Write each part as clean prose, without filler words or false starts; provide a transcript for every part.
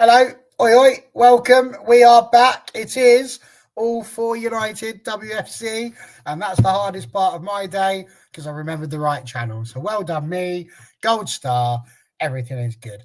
Hello, oi, oi, welcome. We are back. It is All for United WFC, and that's the hardest part of my day because I remembered the right channel. So well done, me. Gold star. Everything is good,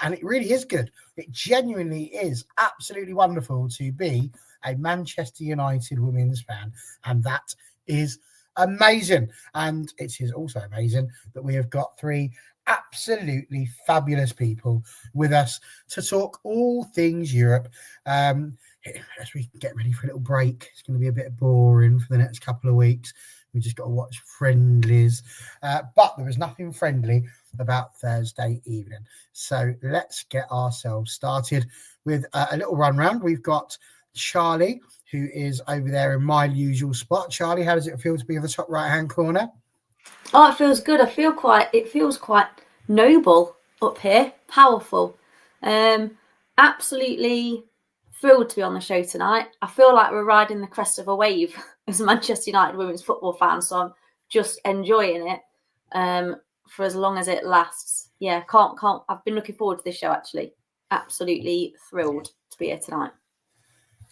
and it really is good. It genuinely is absolutely wonderful to be a Manchester United women's fan, and that is amazing. And it is also amazing that we have got three absolutely fabulous people with us to talk all things Europe. As we get ready for a little break, it's going to be a bit boring for the next couple of weeks. We just got to watch friendlies, but there was nothing friendly about Thursday evening. So let's get ourselves started with a little run round. We've got Charlie, who is over there in my usual spot. Charlie, how does it feel to be in the top right-hand corner? Oh, it feels good. It feels quite noble up here, powerful. Absolutely thrilled to be on the show tonight. I feel like we're riding the crest of a wave as a Manchester United women's football fan, so I'm just enjoying it for as long as it lasts. Yeah, can't. I've been looking forward to this show actually. Absolutely thrilled to be here tonight.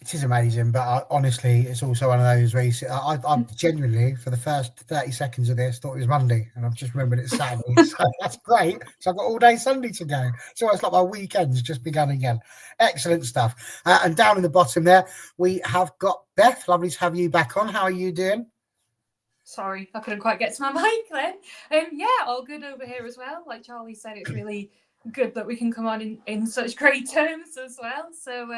It is amazing, but honestly, it's also one of those where you see, I genuinely, for the first 30 seconds of this, thought it was Monday, and I've just remembered it's Saturday. So that's great. So I've got all day Sunday to go. So it's like my weekend's just begun again. Excellent stuff. And down in the bottom there, we have got Beth. Lovely to have you back on. How are you doing? Sorry, I couldn't quite get to my mic then. Yeah, all good over here as well. Like Charlie said, it's really good that we can come on in such great terms as well. So,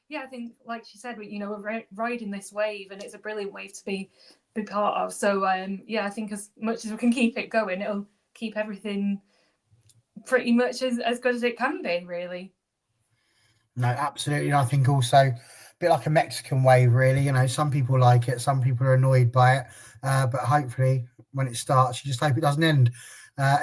yeah, I think, like she said, we're riding this wave, and it's a brilliant wave to be part of. So, yeah, I think as much as we can keep it going, it'll keep everything pretty much as good as it can be, really. No, absolutely. And I think also a bit like a Mexican wave, really. You know, some people like it, some people are annoyed by it, but hopefully when it starts, you just hope it doesn't end.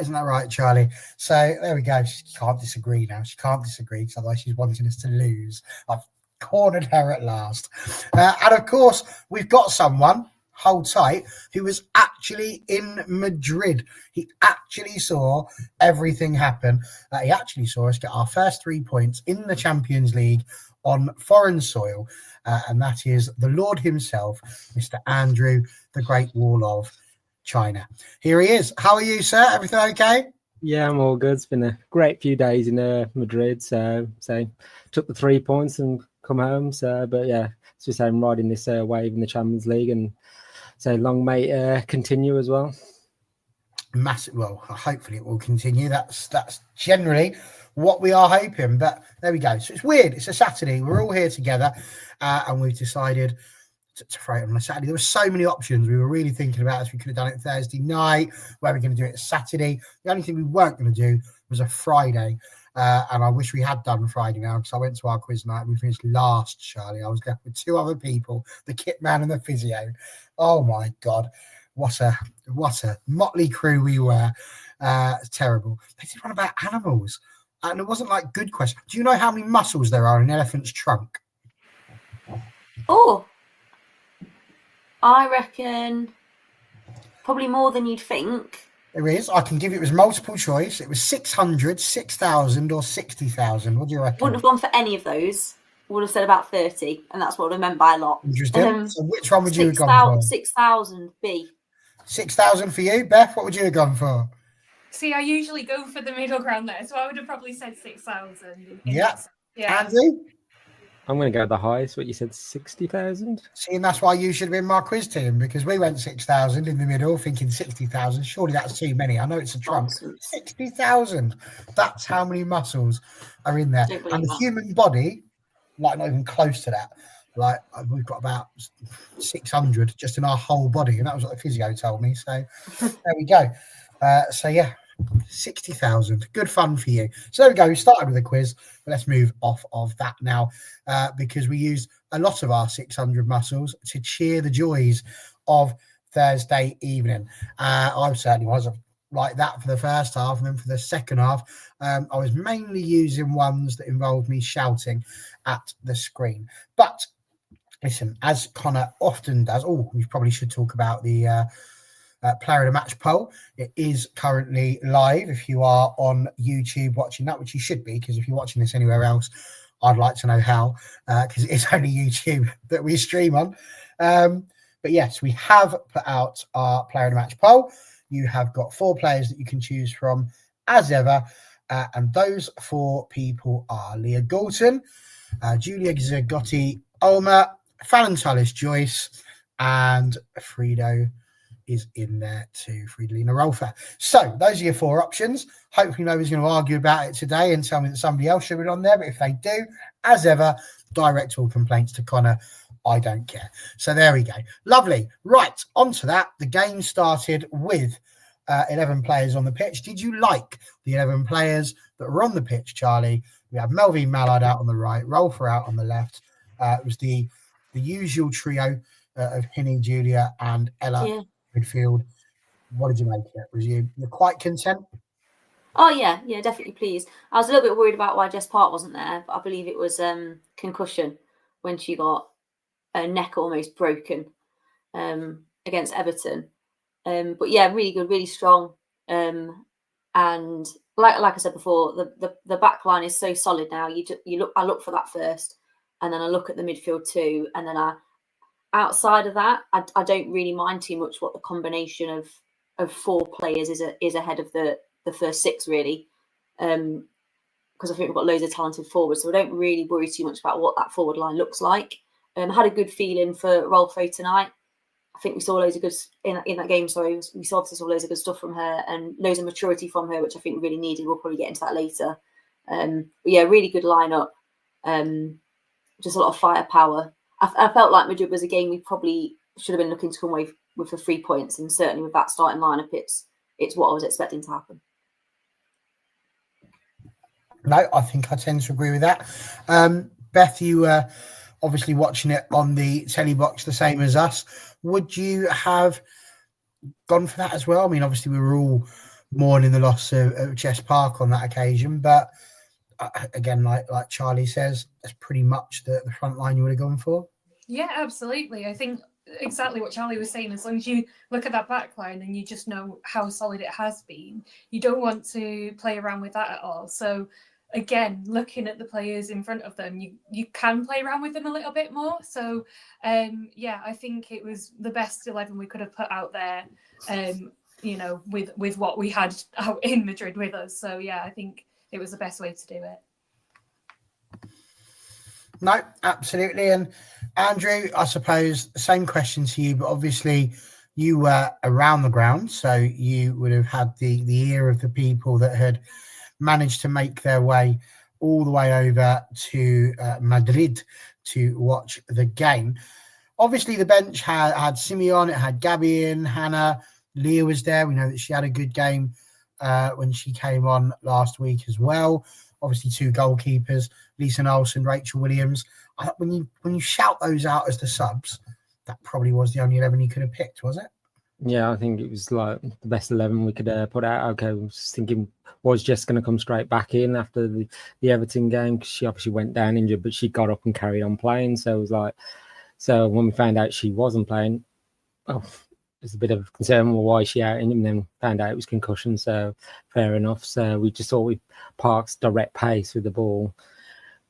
Isn't that right, Charlie? So there we go. She can't disagree now. She can't disagree because otherwise she's wanting us to lose. I've cornered her at last. And of course, we've got someone, hold tight, who was actually in Madrid. He actually saw everything happen. He actually saw us get our first 3 points in the Champions League on foreign soil. And that is the Lord himself, Mr. Andrew, the Great Wall of China. Here he is. How are you, sir? Everything okay? Yeah, I'm all good. It's been a great few days in Madrid. So took the 3 points and come home. So, but yeah, it's just I'm riding this wave in the Champions League, and so long may it continue as well. Massive. Well, hopefully it will continue. That's generally what we are hoping. But there we go. So it's weird. It's a Saturday. We're all here together, and we've decided to throw it on a Saturday. There were so many options we were really thinking about as we could have done it Thursday night. Where we're going to do it Saturday. The only thing we weren't going to do was a Friday. And I wish we had done Friday now, because I went to our quiz night and we finished last, Charlie. I was left with two other people, the kit man and the physio. Oh my God. What a motley crew we were. Terrible. They did one about animals. And it wasn't like good question. Do you know how many muscles there are in an elephant's trunk? Oh, I reckon probably more than you'd think. There is. I can give it as multiple choice. It was 600, 6,000 or 60,000. What do you reckon? Wouldn't have gone for any of those. Would have said about 30, and that's what I meant by a lot. Interesting. So which one would you have gone for? 6,000 B. 6,000 for you, Beth. What would you have gone for? See, I usually go for the middle ground there, so I would have probably said 6,000. Yeah. Yeah. Andrew? I'm going to go the highest. What you said, 60,000? See, and that's why you should have been my quiz team, because we went 6,000 in the middle, thinking 60,000. Surely that's too many. I know it's a trunk. 60,000. That's how many muscles are in there. And the human body, like not even close to that. Like we've got about 600 just in our whole body, and that was what the physio told me. So there we go. So yeah. 60,000. Good fun for you. So there we go. We started with a quiz, but let's move off of that now, because we used a lot of our 600 muscles to cheer the joys of Thursday evening. I certainly was like that for the first half, and then for the second half, I was mainly using ones that involved me shouting at the screen. But listen, as Connor often does, we probably should talk about the player of the match poll. It is currently live if you are on YouTube watching that, which you should be, because if you're watching this anywhere else, I'd like to know how, because it's only YouTube that we stream on. But yes, we have put out our player of the match poll. You have got 4 players that you can choose from as ever. And those 4 people are Leah Galton, Julia Zagotti, Olma, Fallon Tullis-Joyce, and Frido is in there too, Friedlina Rolfer. So those are your 4 options. Hopefully nobody's going to argue about it today and tell me that somebody else should have been on there. But if they do, as ever, direct all complaints to Connor. I don't care. So there we go. Lovely. Right, on to that. The game started with 11 players on the pitch. Did you like the 11 players that were on the pitch, Charlie? We have Melvin Mallard out on the right, Rolfer out on the left. It was the usual trio of Hinny, Julia, and Ella midfield. What did you make of it? Was you're quite content? Oh yeah, definitely pleased. I was a little bit worried about why Jess Park wasn't there, but I believe it was concussion when she got her neck almost broken against Everton. But yeah, really good, really strong. And like I said before, the back line is so solid now. I look for that first, and then I look at the midfield too, and then outside of that, I don't really mind too much what the combination of 4 players is ahead of the first 6 really, because I think we've got loads of talented forwards, so I don't really worry too much about what that forward line looks like. Had a good feeling for Rolfo tonight. I think we saw loads of good in that game. Sorry, we saw loads of good stuff from her and loads of maturity from her, which I think we really needed. We'll probably get into that later. But yeah, really good lineup. Just a lot of firepower. I felt like Madrid was a game we probably should have been looking to come away with the 3 points, and certainly with that starting lineup, it's what I was expecting to happen. No, I think I tend to agree with that. Beth, you were obviously watching it on the telly box the same as us. Would you have gone for that as well? I mean, obviously we were all mourning the loss of Jess Park on that occasion, but again, like Charlie says, that's pretty much the front line you would have gone for. Yeah, absolutely. I think exactly what Charlie was saying. As long as you look at that back line and you just know how solid it has been, you don't want to play around with that at all. So again, looking at the players in front of them, you can play around with them a little bit more. So yeah, I think it was the best 11 we could have put out there, with what we had out in Madrid with us. So yeah, I think it was the best way to do it. No, absolutely. And Andrew, I suppose same question to you, but obviously you were around the ground, so you would have had the ear of the people that had managed to make their way all the way over to Madrid to watch the game. Obviously, the bench had Simeon, it had Gabby in, Hannah, Leah was there. We know that she had a good game when she came on last week as well. Obviously, 2 goalkeepers, Lisa Olsen, Rachel Williams. When you shout those out as the subs, that probably was the only 11 you could have picked, was it? Yeah, I think it was like the best 11 we could put out. Okay, I was thinking, was just going to come straight back in after the Everton game, because she obviously went down injured, but she got up and carried on playing. So it was like, so when we found out she wasn't playing, there's a bit of concern with why she out, and then found out it was concussion. So fair enough. So we just thought Park's direct pace with the ball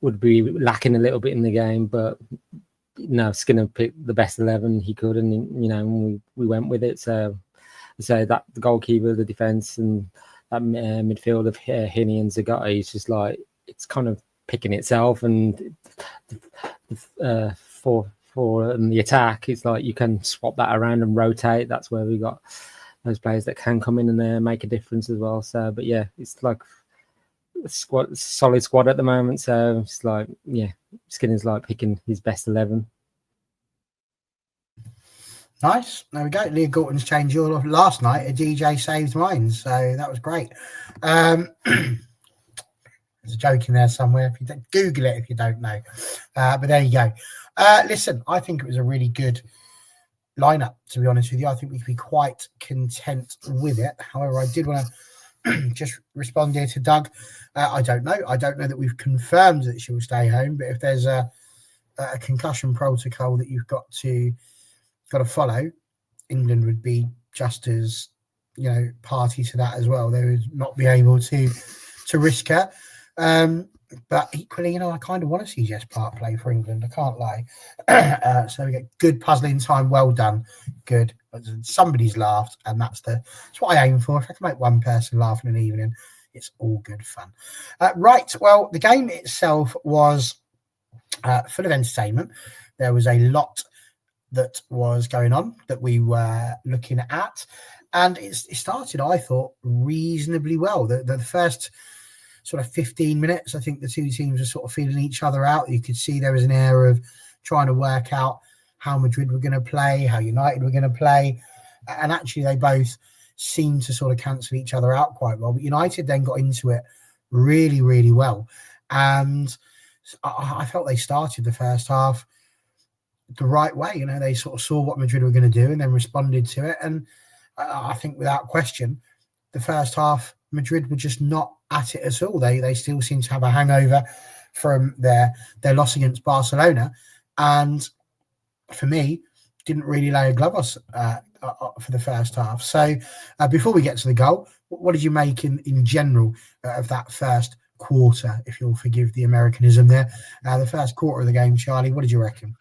would be lacking a little bit in the game, but no, Skinner picked the best 11 he could, and we went with it. So that the goalkeeper, the defense, and that midfield of Hinny and Zagotti is just like, it's kind of picking itself, and for the attack, it's like you can swap that around and rotate. That's where we got those players that can come in and make a difference as well. So, but yeah, it's like solid squad at the moment. So it's like, yeah, Skinner's like picking his best 11. Nice. There we go. Leah Gorton's changed your last night. A DJ saved mine, so that was great. There's a joke in there somewhere. If you don't, Google it if you don't know. But there you go. Listen, I think it was a really good lineup, to be honest with you. I think we could be quite content with it. However, I did want to just respond here to Doug. I don't know. I don't know that we've confirmed that she will stay home, but if there's a concussion protocol that you've got to follow, England would be just as, party to that as well. They would not be able to risk her. But equally, I kind of want to see Jess Park play for England. I can't lie. So we get good puzzling time. Well done. Good. Somebody's laughed, and that's what I aim for. If I can make one person laugh in an evening, it's all good fun. Right. Well, the game itself was full of entertainment. There was a lot that was going on that we were looking at, and it started, I thought, reasonably well. The first sort of 15 minutes, I think the two teams were sort of feeling each other out. You could see there was an air of trying to work out how Madrid were going to play, how United were going to play, and actually they both seemed to sort of cancel each other out quite well. But United then got into it really, really well, and I felt they started the first half the right way. They sort of saw what Madrid were going to do and then responded to it. And I think without question, the first half, Madrid were just not at it at all. They still seem to have a hangover from their loss against Barcelona. And for me, didn't really lay a glove for the first half. So before we get to the goal, what did you make in general of that first quarter, if you'll forgive the Americanism there? The first quarter of the game, Charlie, what did you reckon?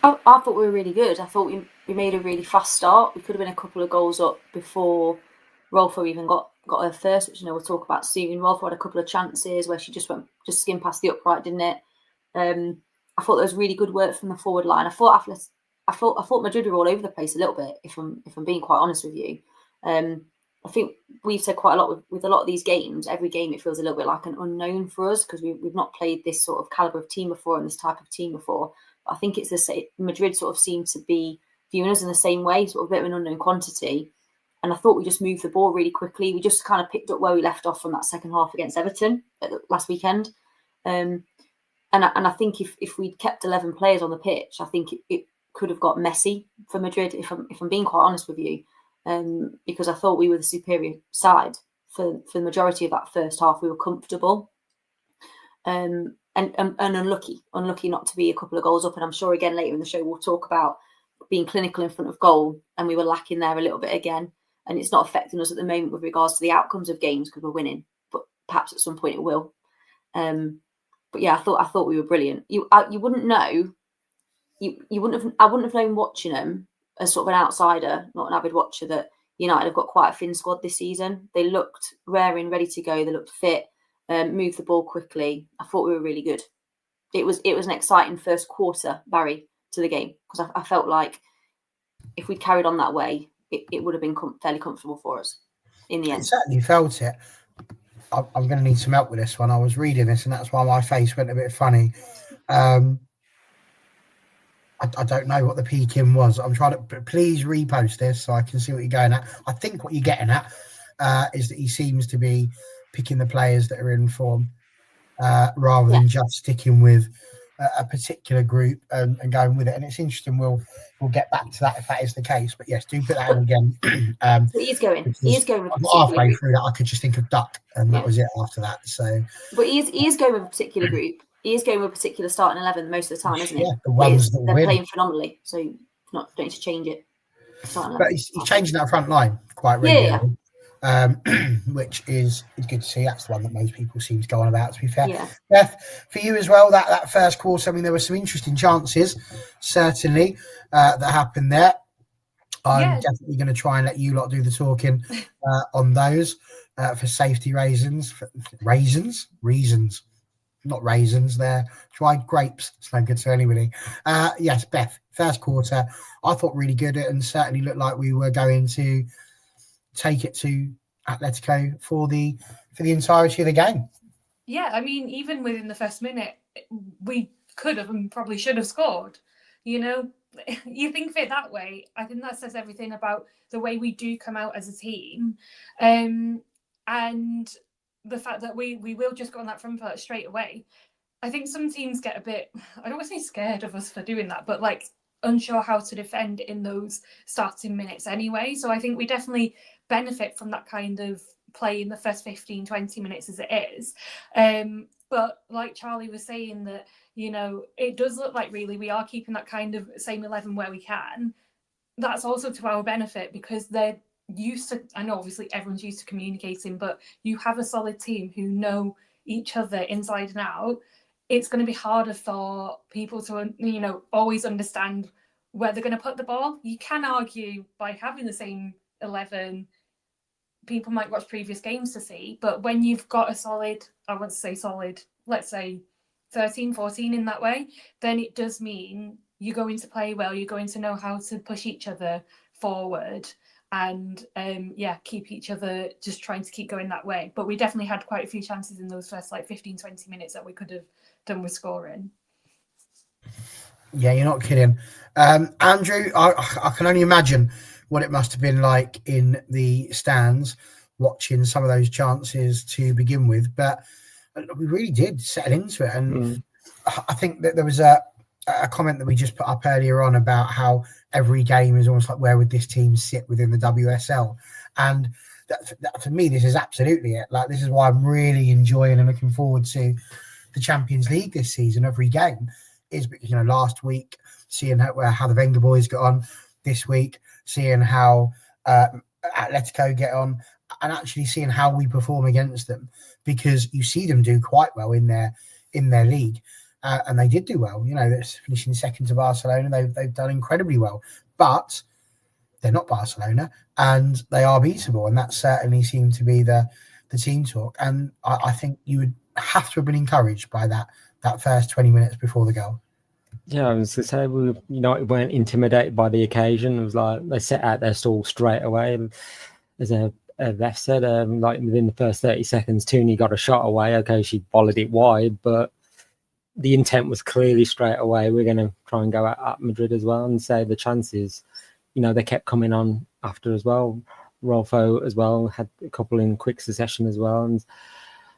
I thought we were really good. I thought we made a really fast start. We could have been a couple of goals up before Rolfo even got her first, which we'll talk about soon. Rolfo had a couple of chances where she just skimmed past the upright, didn't it? I thought there was really good work from the forward line. I thought Madrid were all over the place a little bit, if I'm being quite honest with you. I think we've said quite a lot with a lot of these games. Every game it feels a little bit like an unknown for us because we've not played this sort of caliber of team before and this type of team before. But I think it's the same. Madrid sort of seem to be viewing us in the same way, sort of a bit of an unknown quantity. And I thought we just moved the ball really quickly. We just kind of picked up where we left off from that second half against Everton last weekend. And I think if we'd kept 11 players on the pitch, I think it could have got messy for Madrid, if I'm being quite honest with you, because I thought we were the superior side for the majority of that first half. We were comfortable and unlucky not to be a couple of goals up. And I'm sure again later in the show we'll talk about being clinical in front of goal, and we were lacking there a little bit again. And it's not affecting us at the moment with regards to the outcomes of games because we're winning, but perhaps at some point it will. But yeah, I thought we were brilliant. You wouldn't know. I wouldn't have known watching them as sort of an outsider, not an avid watcher, that United have got quite a thin squad this season. They looked raring, ready to go. They looked fit, moved the ball quickly. I thought we were really good. It was an exciting first quarter, Barry, to the game because I felt like if we'd carried on that way, it would have been fairly comfortable for us in the end. I certainly felt it. I'm going to need some help with this one. I was reading this, and that's why my face went a bit funny. I don't know what the peak-in was. I'm trying to... Please repost this so I can see what you're going at. I think what you're getting at is that he seems to be picking the players that are in form rather than just sticking with a particular group and going with it. And it's interesting. We'll get back to that if that is the case. But yes, do put that in again. He is going with halfway through that, I could just think of duck, and that was it after that. So, but he is going with a particular group. He is going with a particular starting 11 most of the time, isn't it? Yeah, the ones that they're win. Playing phenomenally, so don't need to change it. But he's changing that front line quite regularly. Which is good to see. That's the one that most people seem to go on about, to be fair. Yeah. Beth, for you as well, that first quarter, I mean, there were some interesting chances, certainly, that happened there. I'm definitely going to try and let you lot do the talking on those for safety reasons. Not raisins, they're dried grapes. It's no good to anybody. Yes, Beth, first quarter, I thought really good and certainly looked like we were going to take it to Atlético for the entirety of the game. Yeah, I mean, even within the first minute, we could have and probably should have scored. You think of it that way. I think that says everything about the way we do come out as a team, and the fact that we will just go on that front foot straight away. I think some teams get a bit, I don't want to say scared of us for doing that, but like unsure how to defend in those starting minutes anyway. So I think we definitely benefit from that kind of play in the first 15-20 minutes as it is. But like Charlie was saying, that it does look like really we are keeping that kind of same 11 where we can. That's also to our benefit because they're used to, I know obviously everyone's used to communicating, but you have a solid team who know each other inside and out, it's going to be harder for people to, you know, always understand where they're going to put the ball. You can argue by having the same 11, people might watch previous games to see, but when you've got a solid, I want to say solid, let's say 13, 14 in that way, then it does mean you're going to play well, you're going to know how to push each other forward and keep each other just trying to keep going that way. But we definitely had quite a few chances in those first like 15-20 minutes that we could have done with scoring. Yeah, you're not kidding. Andrew, I can only imagine what it must have been like in the stands watching some of those chances to begin with, but we really did settle into it. And I think that there was a comment that we just put up earlier on about how every game is almost like, where would this team sit within the WSL? And that for me, this is absolutely it. Like, this is why I'm really enjoying and looking forward to the Champions League this season. Every game is, you know, last week seeing how the Wenger boys got on, this week seeing how Atlético get on, and actually seeing how we perform against them, because you see them do quite well in their league, and they did do well. You know, they're finishing second to Barcelona. They've done incredibly well, but they're not Barcelona, and they are beatable, and that certainly seemed to be the team talk. And I think you would have to have been encouraged by that first 20 minutes before the goal. Yeah, I was going to say, United weren't intimidated by the occasion. It was like they set out their stall straight away. As a ref said, like within the first 30 seconds, Tooney got a shot away. Okay, she volleyed it wide, but the intent was clearly straight away. We're going to try and go at Madrid as well, and say the chances, you know, they kept coming on after as well. Rolfo as well had a couple in quick succession as well. And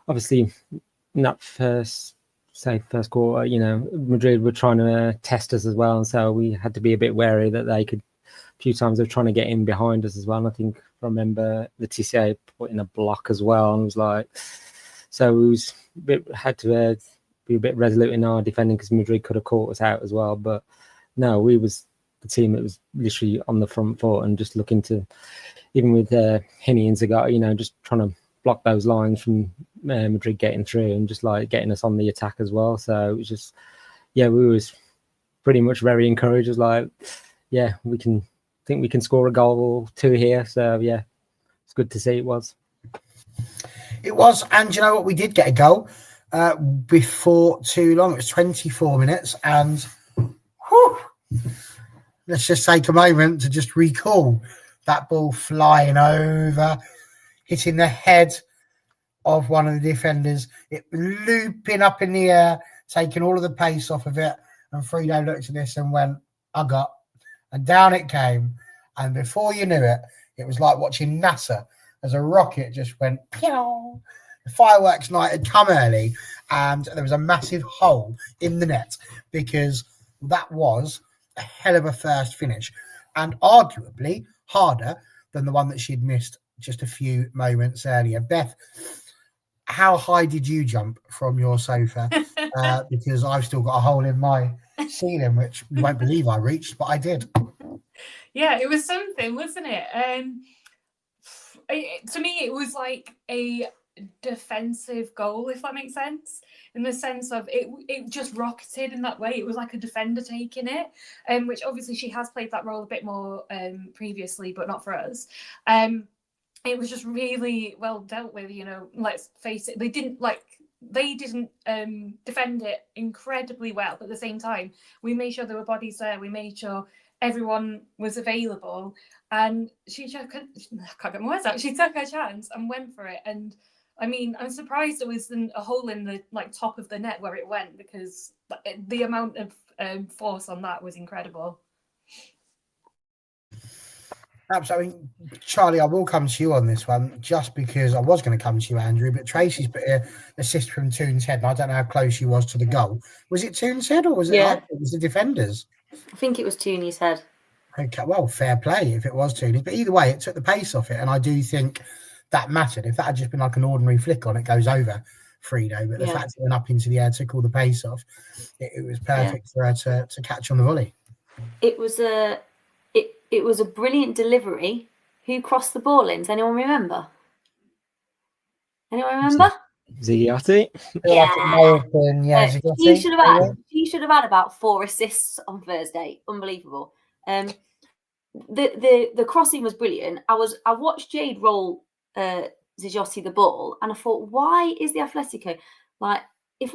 obviously in that first first quarter, you know, Madrid were trying to test us as well, and so we had to be a bit wary that they could. A few times they were trying to get in behind us as well. And I think I remember the TCA put in a block as well, and it was like, so we had to be a bit resolute in our defending, because Madrid could have caught us out as well. But no, we was the team that was literally on the front foot and just looking to, even with Henny and Zagat, you know, just trying to block those lines from Madrid getting through and just like getting us on the attack as well. So it was just, yeah, we was pretty much very encouraged. It was like, yeah, we can score a goal or two here. So yeah, it's good to see. It was, and you know what, we did get a goal before too long. It was 24 minutes, and let's just take a moment to just recall that ball flying over, hitting the head of one of the defenders, it looping up in the air, taking all of the pace off of it. And Frida looked at this and went, I got. And down it came. And before you knew it, it was like watching NASA as a rocket just went, pew. The fireworks night had come early, and there was a massive hole in the net, because that was a hell of a first finish, and arguably harder than the one that she'd missed just a few moments earlier. Beth, how high did you jump from your sofa? Because I've still got a hole in my ceiling, which you won't believe I reached, but I did. Yeah, it was something, wasn't it? To me, it was like a defensive goal, if that makes sense, in the sense of it just rocketed in that way. It was like a defender taking it, which obviously she has played that role a bit more previously, but not for us. It was just really well dealt with, you know. Let's face it, they didn't defend it incredibly well, but at the same time we made sure there were bodies there, we made sure everyone was available, and she just I can't get my words out. She took her chance and went for it. And I mean, I'm surprised there was a hole in the top of the net where it went, because the amount of force on that was incredible. Absolutely. I mean, Charlie, I will come to you on this one, just because I was going to come to you, Andrew, but Tracy's put an assist from Toon's head, and I don't know how close she was to the goal. Was it Toon's head, or was it it was the defenders? I think it was Tooney's head. Okay, well, fair play if it was Tooney, but either way, it took the pace off it, and I do think that mattered. If that had just been like an ordinary flick on, it goes over Frido, but the fact it went up into the air, took all the pace off, it was perfect for her to catch on the volley. It was a brilliant delivery. Who crossed the ball in? Does anyone remember? Zigiotti. He should have had about 4 assists on Thursday. Unbelievable. The crossing was brilliant. I watched Jade roll Zigiotti the ball, and I thought, why is the Atletico like? If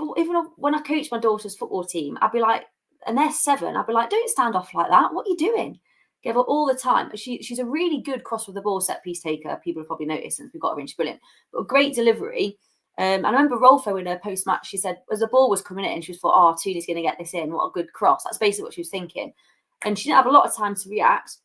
when I coach my daughter's football team, I'd be like, and they're 7, I'd be like, don't stand off like that. What are you doing? Give her all the time. She's a really good cross with the ball set piece taker. People have probably noticed since we got her in. She's brilliant. But a great delivery. I remember Rolfo in her post-match, she said, as the ball was coming in, she was thought, oh, Tooney's going to get this in. What a good cross. That's basically what she was thinking. And she didn't have a lot of time to react.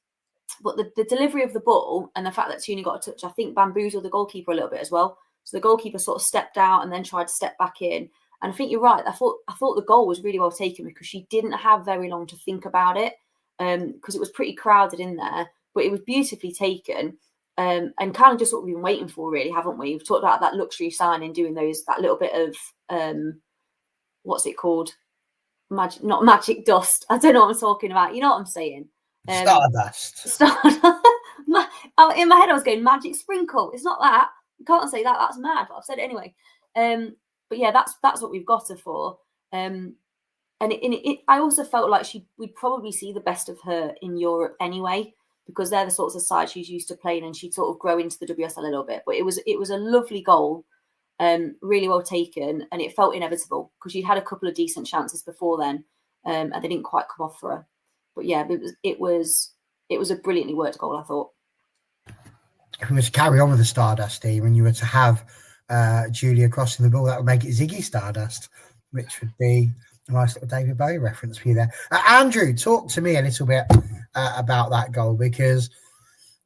But the delivery of the ball and the fact that Tooney got a touch, I think bamboozled the goalkeeper a little bit as well. So the goalkeeper sort of stepped out and then tried to step back in. And I think you're right. I thought the goal was really well taken because she didn't have very long to think about it. Because it was pretty crowded in there, but it was beautifully taken, and kind of just what we've been waiting for, really, haven't we? We've talked about that luxury signing, doing that little bit of what's it called? Not magic dust. I don't know what I'm talking about. You know what I'm saying? Stardust. In my head, I was going magic sprinkle. It's not that. You can't say that. That's mad. But I've said it anyway. But yeah, that's what we've got her for. And I also felt like we'd probably see the best of her in Europe anyway, because they're the sorts of sides she's used to playing, and she'd sort of grow into the WSL a little bit. But it was a lovely goal, really well taken, and it felt inevitable because she'd had a couple of decent chances before then, and they didn't quite come off for her. But yeah, it was a brilliantly worked goal, I thought. If we were to carry on with the Stardust team, and you were to have Julia crossing the ball, that would make it Ziggy Stardust, which would be a nice little David Bowie reference for you there. Andrew, talk to me a little bit about that goal, because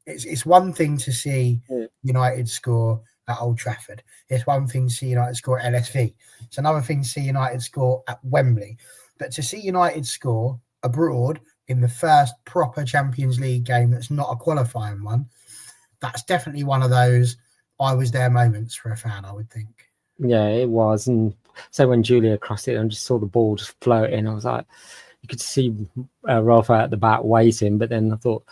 it's one thing to see United score at Old Trafford. It's one thing to see United score at LSV. It's another thing to see United score at Wembley. But to see United score abroad in the first proper Champions League game that's not a qualifying one, that's definitely one of those I was there moments for a fan, I would think. Yeah, it was. And so when Julia crossed it and just saw the ball just floating, I was like, you could see Rafa at the back waiting, but then I thought,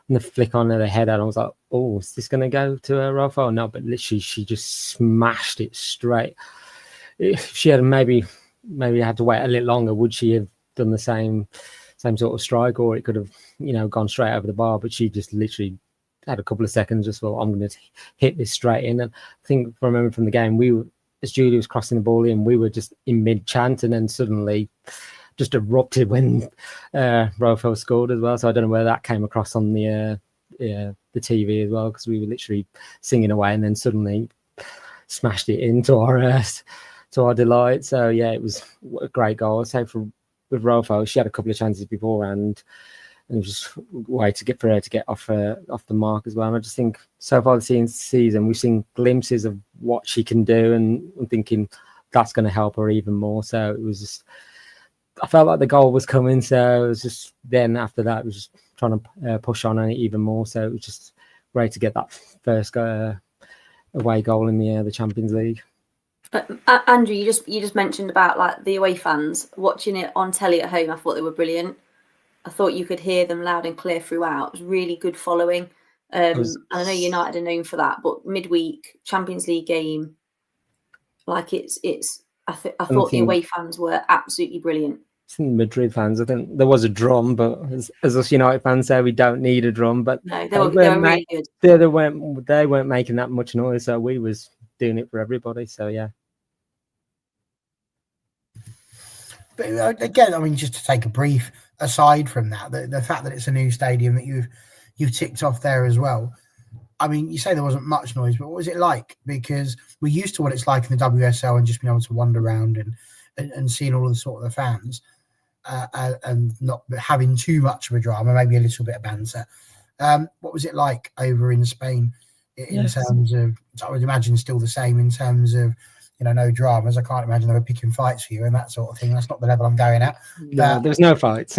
the flick on the header, and I was like, oh, is this going to go to Rafa or not? But literally, she just smashed it straight. If she had maybe had to wait a little longer, would she have done the same sort of strike, or it could have, gone straight over the bar? But she just literally had a couple of seconds, just thought, I'm going to hit this straight in. And I think, if I remember from the game, as Julie was crossing the ball in, we were just in mid-chant, and then suddenly just erupted when Rafa scored as well. So I don't know whether that came across on the TV as well, because we were literally singing away and then suddenly smashed it into our to our delight. So yeah, it was a great goal. I'd say with Rafa, she had a couple of chances beforehand, and it was just a way for her to get off the mark as well. And I just think so far this season, we've seen glimpses of what she can do, and I'm thinking that's going to help her even more. So it was just, I felt like the goal was coming. So it was just, then after that, it was just trying to push on it even more. So it was just great to get that first away goal in the Champions League. Andrew, you just mentioned about like the away fans watching it on telly at home. I thought they were brilliant. I thought you could hear them loud and clear throughout. It was really good following. And I know United are known for that, but midweek Champions League game, like I thought the away fans were absolutely brilliant. Madrid fans, I think there was a drum, but as us United fans say, we don't need a drum. But no, they were really good. They weren't making that much noise, so we was doing it for everybody. So yeah. But again, I mean, just to take a brief aside from that, the fact that it's a new stadium that you've ticked off there as well. I mean, you say there wasn't much noise, but what was it like? Because we're used to what it's like in the WSL and just being able to wander around and seeing all of the sort of the fans and not having too much of a drama, maybe a little bit of banter. What was it like over in Spain in terms of, I would imagine still the same in terms of, no dramas. I can't imagine they were picking fights for you and that sort of thing. That's not the level I'm going at. No, there's no fights.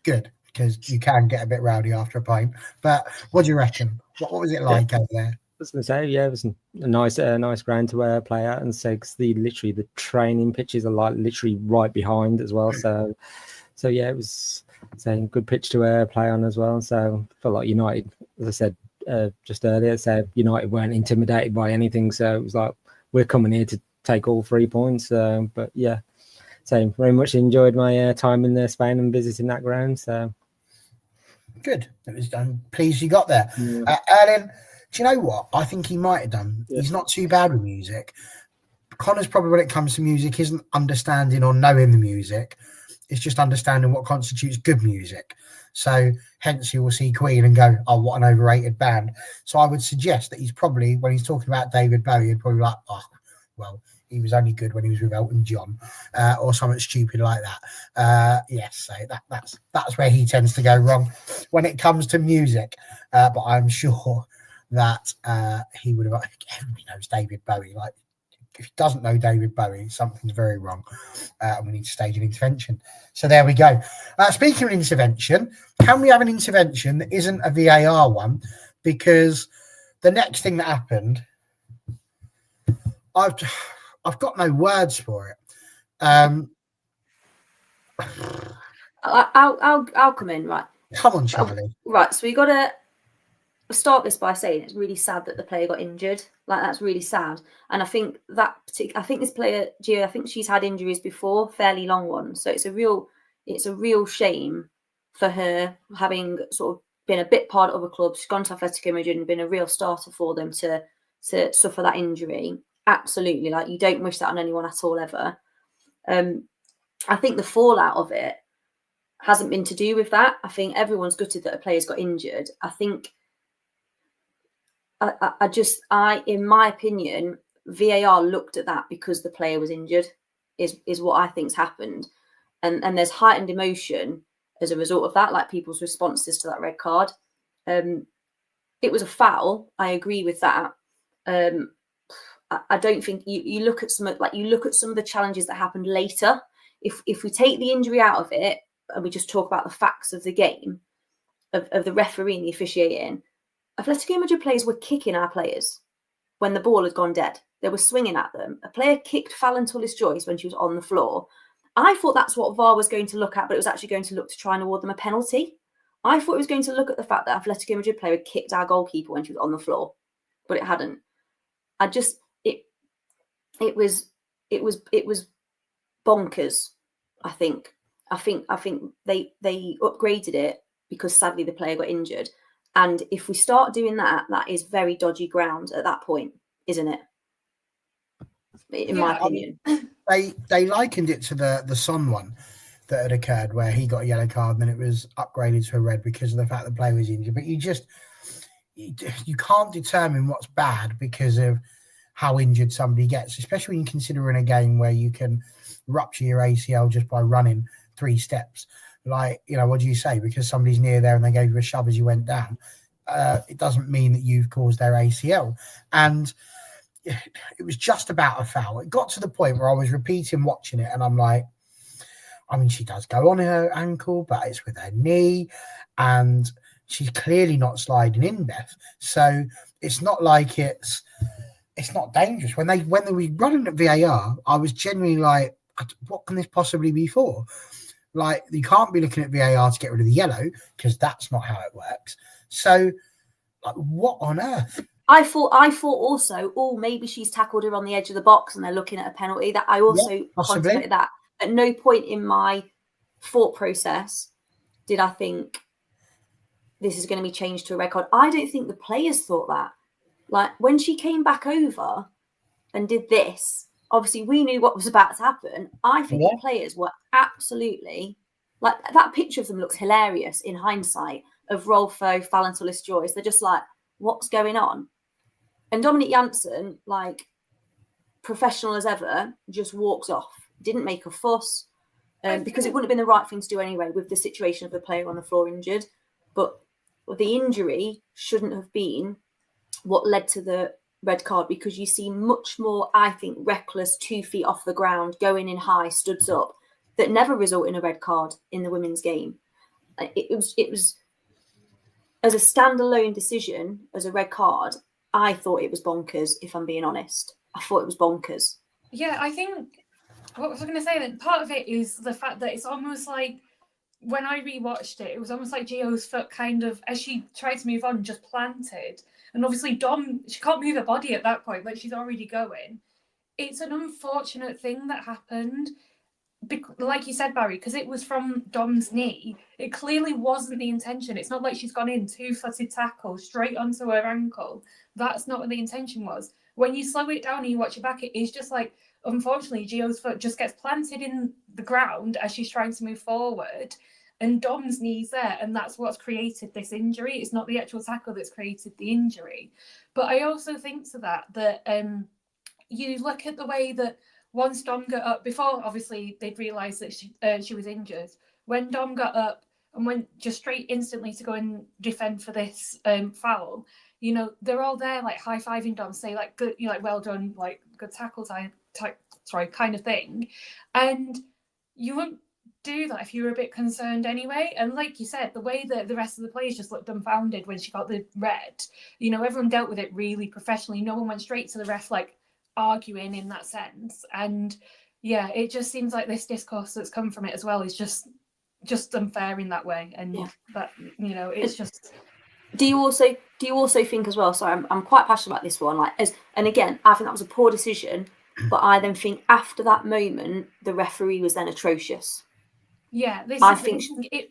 Good, because you can get a bit rowdy after a pint. But what do you reckon? What was it like over there? I was going to say, it was a nice ground to play at, and so the training pitches are like literally right behind as well. So yeah, it was a good pitch to play on as well. So I felt like United, as I said just earlier, United weren't intimidated by anything. So it was like we're coming here to take all 3 points. But yeah, so very much enjoyed my time in Spain and visiting that ground. So good. I'm pleased you got there. yeah. Erling, do you know what? I think he might have done. Yeah. He's not too bad with music. Connor's probably, when it comes to music, isn't understanding or knowing the music. It's just understanding what constitutes good music. So hence you will see Queen and go, oh, what an overrated band. So I would suggest that he's probably, when he's talking about David Bowie, he'd probably like, oh, well, he was only good when he was with Elton John, or something stupid like that. Yes, so that's where he tends to go wrong when it comes to music. But I'm sure that he would have. Everybody knows David Bowie. Like, if he doesn't know David Bowie, something's very wrong, and we need to stage an intervention. So there we go. Speaking of intervention, can we have an intervention that isn't a VAR one? Because the next thing that happened, I've got no words for it. I'll come in, right? Come on, Charlie. Right, so we got to start this by saying it's really sad that the player got injured. Like, that's really sad. And I think this player, Gio, I think she's had injuries before, fairly long ones. So it's a real shame for her, having sort of been a bit part of other clubs. She's gone to Atlético Madrid and been a real starter for them to suffer that injury. Absolutely, like, you don't wish that on anyone at all ever. I think the fallout of it hasn't been to do with that. I think everyone's gutted that a player's got injured. I think in my opinion, VAR looked at that because the player was injured, is what I think's happened. And there's heightened emotion as a result of that, like people's responses to that red card. It was a foul. I agree with that. I don't think you look at some of the challenges that happened later. If we take the injury out of it and we just talk about the facts of the game, of the referee and the officiating, Atlético Madrid players were kicking our players when the ball had gone dead. They were swinging at them. A player kicked tullis-joyce when she was on the floor. I thought that's what VAR was going to look at, but it was actually going to look to try and award them a penalty. I thought it was going to look at the fact that Atlético Madrid player had kicked our goalkeeper when she was on the floor, but it hadn't. It was bonkers. I think they upgraded it because sadly the player got injured. And if we start doing that, that is very dodgy ground at that point, isn't it? In my opinion. They likened it to the Son one that had occurred where he got a yellow card and then it was upgraded to a red because of the fact the player was injured. But you can't determine what's bad because of how injured somebody gets, especially when you consider in a game where you can rupture your ACL just by running 3 steps. Like, what do you say? Because somebody's near there and they gave you a shove as you went down, it doesn't mean that you've caused their ACL. And it was just about a foul. It got to the point where I was repeating watching it and I'm like, I mean, she does go on her ankle, but it's with her knee and she's clearly not sliding in, Beth. So it's not like it's not dangerous. When they were running at VAR, I was genuinely like, what can this possibly be for? Like, you can't be looking at VAR to get rid of the yellow because that's not how it works. So, like, what on earth? I thought also, maybe she's tackled her on the edge of the box and they're looking at a penalty. That I also contemplated that. At no point in my thought process did I think this is going to be changed to a red card. I don't think the players thought that. Like, when she came back over and did this, obviously we knew what was about to happen. I think the players were absolutely, like, that picture of them looks hilarious in hindsight, of Rolfo, tullis-joyce. They're just like, what's going on? And Dominique Janssen, like, professional as ever, just walks off. Didn't make a fuss because it wouldn't have been the right thing to do anyway with the situation of the player on the floor injured. But the injury shouldn't have been what led to the red card, because you see much more, I think, reckless 2 feet off the ground, going in high, studs up, that never result in a red card in the women's game. It was as a standalone decision, as a red card, I thought it was bonkers, if I'm being honest. I thought it was bonkers. Yeah, I think, what was I going to say then? Part of it is the fact that it's almost like, when I rewatched it, it was almost like Gio's foot kind of, as she tried to move on, just planted. And obviously Dom, she can't move her body at that point, like, she's already going. it's an unfortunate thing that happened. Like you said, Barry, because it was from Dom's knee. It clearly wasn't the intention. It's not like she's gone in 2-footed tackle straight onto her ankle. That's not what the intention was. When you slow it down and you watch it back, it is just like, unfortunately, Gio's foot just gets planted in the ground as she's trying to move forward, and Dom's knee's there, and that's what's created this injury. It's not the actual tackle that's created the injury. But I also think to that you look at the way that once Dom got up, before obviously they'd realised that she was injured, when Dom got up and went just straight instantly to go and defend for this foul, you know, they're all there like high-fiving Dom, say like, good, you know, like, well done, like good tackle kind of thing. And you wouldn't do that if you were a bit concerned anyway. And like you said, the way that the rest of the players just looked dumbfounded when she got the red, you know, everyone dealt with it really professionally. No one went straight to the ref like arguing in that sense. And yeah, it just seems like this discourse that's come from it as well is just unfair in that way. And that, you know, it's just. Do you also think as well? Sorry, I'm quite passionate about this one. Like, and again, I think that was a poor decision, but I then think after that moment, the referee was then atrocious. Yeah, I think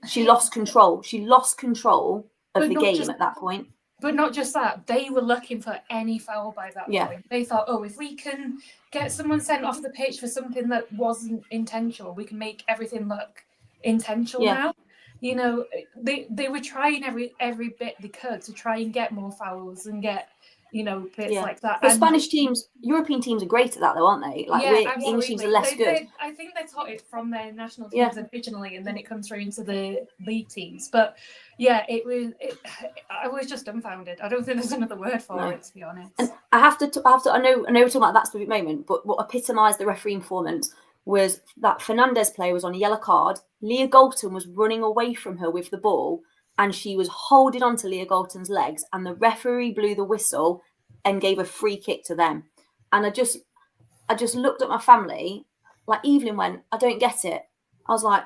she lost control. She lost control of the game at that point. But not just that, they were looking for any foul by that point. They thought, oh, if we can get someone sent off the pitch for something that wasn't intentional, we can make everything look intentional now. You know, they were trying every bit they could to try and get more fouls and get, you know, bits like that. But Spanish teams, European teams are great at that though, aren't they? Like, English teams are less good. I think they taught it from their national teams originally, and then it comes through into the league teams. But yeah, I was just dumbfounded. I don't think there's another word for it, to be honest. And I know we're talking about that specific moment, but what epitomised the referee performance was that Fernandez player was on a yellow card. Leah Galton was running away from her with the ball, and she was holding on to Leah Galton's legs, and the referee blew the whistle and gave a free kick to them. And I just looked at my family, like Evelyn went, I don't get it. I was like,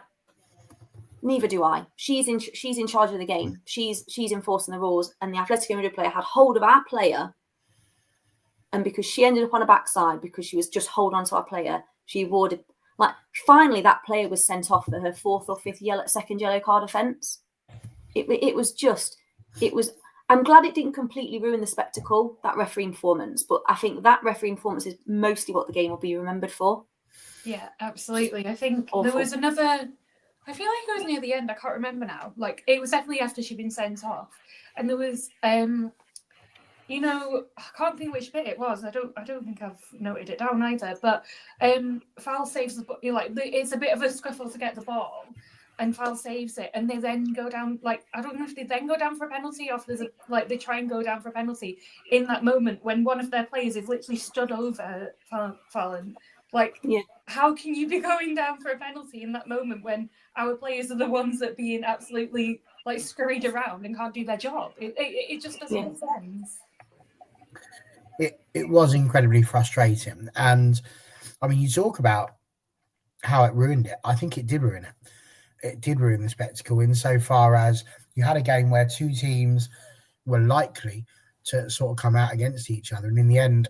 neither do I. She's in charge of the game. She's enforcing the rules, and the Atlético Madrid player had hold of our player, and because she ended up on her backside because she was just holding on to our player, she awarded, like, finally that player was sent off for her fourth or fifth second yellow card offence. It was. I'm glad it didn't completely ruin the spectacle, that referee performance, but I think that referee performance is mostly what the game will be remembered for. Yeah, absolutely. I think there was another. I feel like it was near the end. I can't remember now. Like, it was definitely after she'd been sent off, and there was, you know, I can't think which bit it was. I don't think I've noted it down either. But Foul saves the ball. Like, it's a bit of a scuffle to get the ball. And Foul saves it, and they then go down. Like, I don't know if they then go down for a penalty, or if there's they try and go down for a penalty in that moment when one of their players is literally stood over Fallon. Like, how can you be going down for a penalty in that moment when our players are the ones that being absolutely like scurried around and can't do their job? It just doesn't make sense. It was incredibly frustrating, and I mean, you talk about how it ruined it. I think it did ruin it. It did ruin the spectacle insofar as you had a game where two teams were likely to sort of come out against each other. And in the end,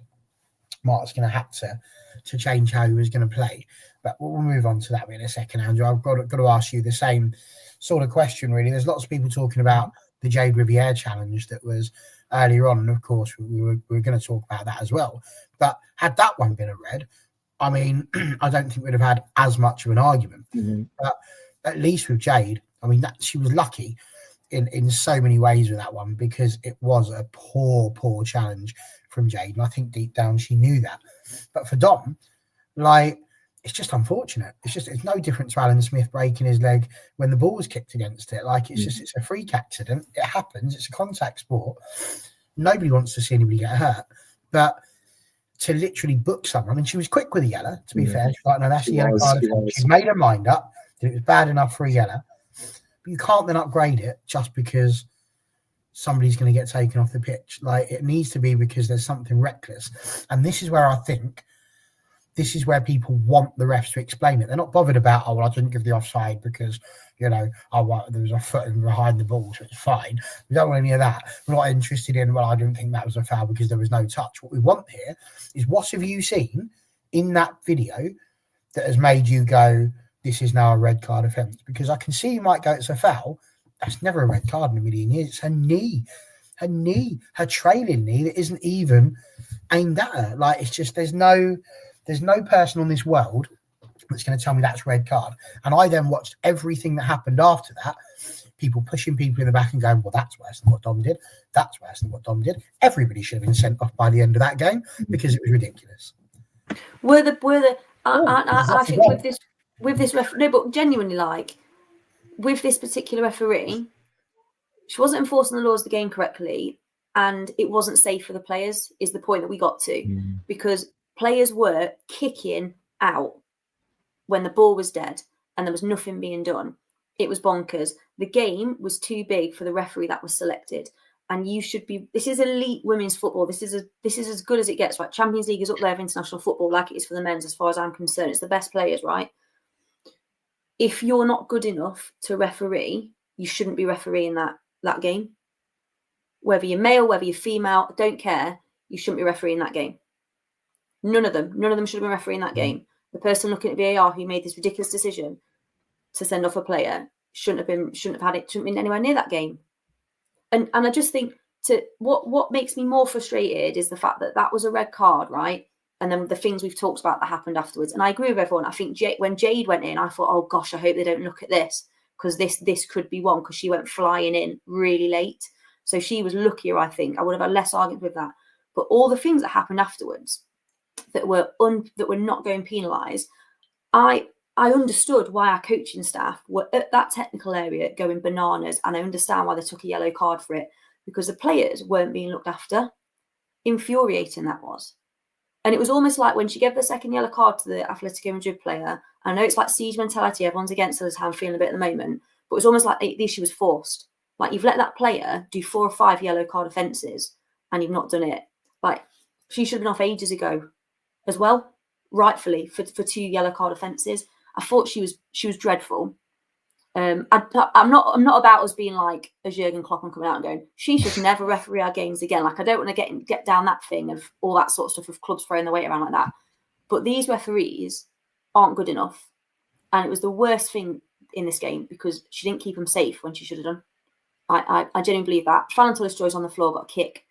Mark's going to have to change how he was going to play. But we'll move on to that in a second, Andrew. I've got to ask you the same sort of question, really. There's lots of people talking about the Jade Riviere challenge that was earlier on. And, of course, we were going to talk about that as well. But had that one been a red, I mean, I don't think we'd have had as much of an argument. Mm-hmm. But at least with Jade, I mean, that she was lucky in so many ways with that one, because it was a poor challenge from Jade. And I think deep down she knew that. But for Dom, like, it's just unfortunate. It's no different to Alan Smith breaking his leg when the ball was kicked against it. Like, it's a freak accident. It happens. It's a contact sport. Nobody wants to see anybody get hurt. But to literally book someone, I mean, she was quick with a yellow, to be fair. She's like, no, that's the yellow card. She's made her mind up. It was bad enough for a yellow, but you can't then upgrade it just because somebody's going to get taken off the pitch. Like, it needs to be because there's something reckless. And this is where I think people want the refs to explain it. They're not bothered about, oh, well, I didn't give the offside because, you know, there was a foot behind the ball, so it's fine. We don't want any of that. We're not interested in, well, I don't think that was a foul because there was no touch. What we want here is, what have you seen in that video that has made you go, this is now a red card offence? Because I can see you might go, it's a foul. That's never a red card in a million years. It's her knee, her trailing knee that isn't even aimed at her. Like, it's just, there's no person on this world that's going to tell me that's red card. And I then watched everything that happened after that. People pushing people in the back and going, well, that's worse than what Dom did. That's worse than what Dom did. Everybody should have been sent off by the end of that game because it was ridiculous. I think with this referee, no, but genuinely, like, with this particular referee, she wasn't enforcing the laws of the game correctly, and it wasn't safe for the players, is the point that we got to, because players were kicking out when the ball was dead and there was nothing being done. It was bonkers. The game was too big for the referee that was selected. And you should be, this is elite women's football. This is as good as it gets, right? Champions League is up there of international football, like it is for the men's, as far as I'm concerned. It's the best players, right? If you're not good enough to referee, you shouldn't be refereeing that game. Whether you're male, whether you're female, I don't care. You shouldn't be refereeing that game. None of them should have been refereeing that game. The person looking at VAR who made this ridiculous decision to send off a player shouldn't have been anywhere near that game. And I just think what makes me more frustrated is the fact that was a red card, right? And then the things we've talked about that happened afterwards. And I agree with everyone. I think when Jade went in, I thought, oh gosh, I hope they don't look at this, because this could be one, because she went flying in really late. So she was luckier, I think. I would have had less argument with that. But all the things that happened afterwards that were not going penalised, I understood why our coaching staff were at that technical area going bananas, and I understand why they took a yellow card for it, because the players weren't being looked after. Infuriating that was. And it was almost like when she gave the second yellow card to the Atlético Madrid player, I know it's like siege mentality, everyone's against us, how I'm feeling a bit at the moment, but it was almost like the issue was forced. Like, you've let that player do 4 or 5 yellow card offences and you've not done it. Like, she should have been off ages ago as well, rightfully, for 2 yellow card offences. I thought she was dreadful. I'm not about us being like as Jurgen Klopp and coming out and going, she should never referee our games again. Like, I don't want to get down that thing of all that sort of stuff of clubs throwing their weight around like that. But these referees aren't good enough, and it was the worst thing in this game because she didn't keep them safe when she should have done. I genuinely believe that. Tullis-Joyce on the floor got a kick.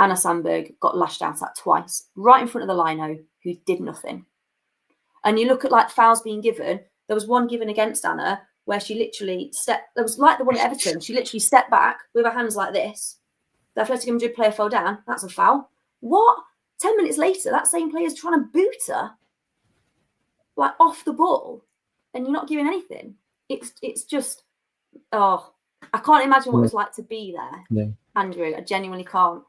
Anna Sandberg got lashed out at twice, right in front of the lino, who did nothing. And you look at like fouls being given. There was one given against Anna where she literally there was like the one at Everton. She literally stepped back with her hands like this. The Atlético Madrid player fell down. That's a foul. What? 10 minutes later, that same player's trying to boot her, like, off the ball, and you're not giving anything. It's just, I can't imagine what it was like to be there. Yeah. Andrew, I genuinely can't.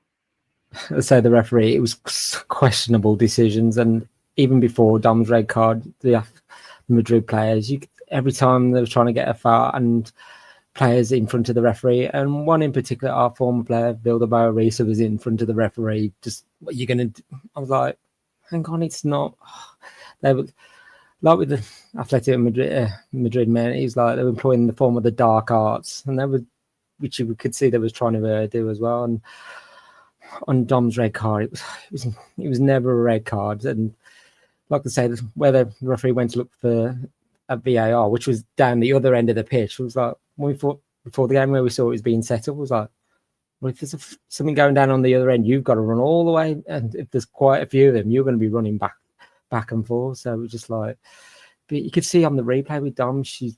Let's say the referee, it was questionable decisions, and even before Dom's red card, the Madrid players, every time they were trying to get a foul, and players in front of the referee, and one in particular, our former player, Bilbao Risa, was in front of the referee. Just, what are you going to do? I was like, hang on, it's not. They were like with the Atlético Madrid men. It was like they were employing the form of the dark arts, and they were, which you could see they was trying to do as well. And on Dom's red card, it was never a red card. And like I say, where the referee went to look for a VAR, which was down the other end of the pitch, it was like, when we thought before the game where we saw it was being set up, was like, well, if there's something going down on the other end, you've got to run all the way, and if there's quite a few of them, you're going to be running back and forth. So it was just like, but you could see on the replay with Dom, she's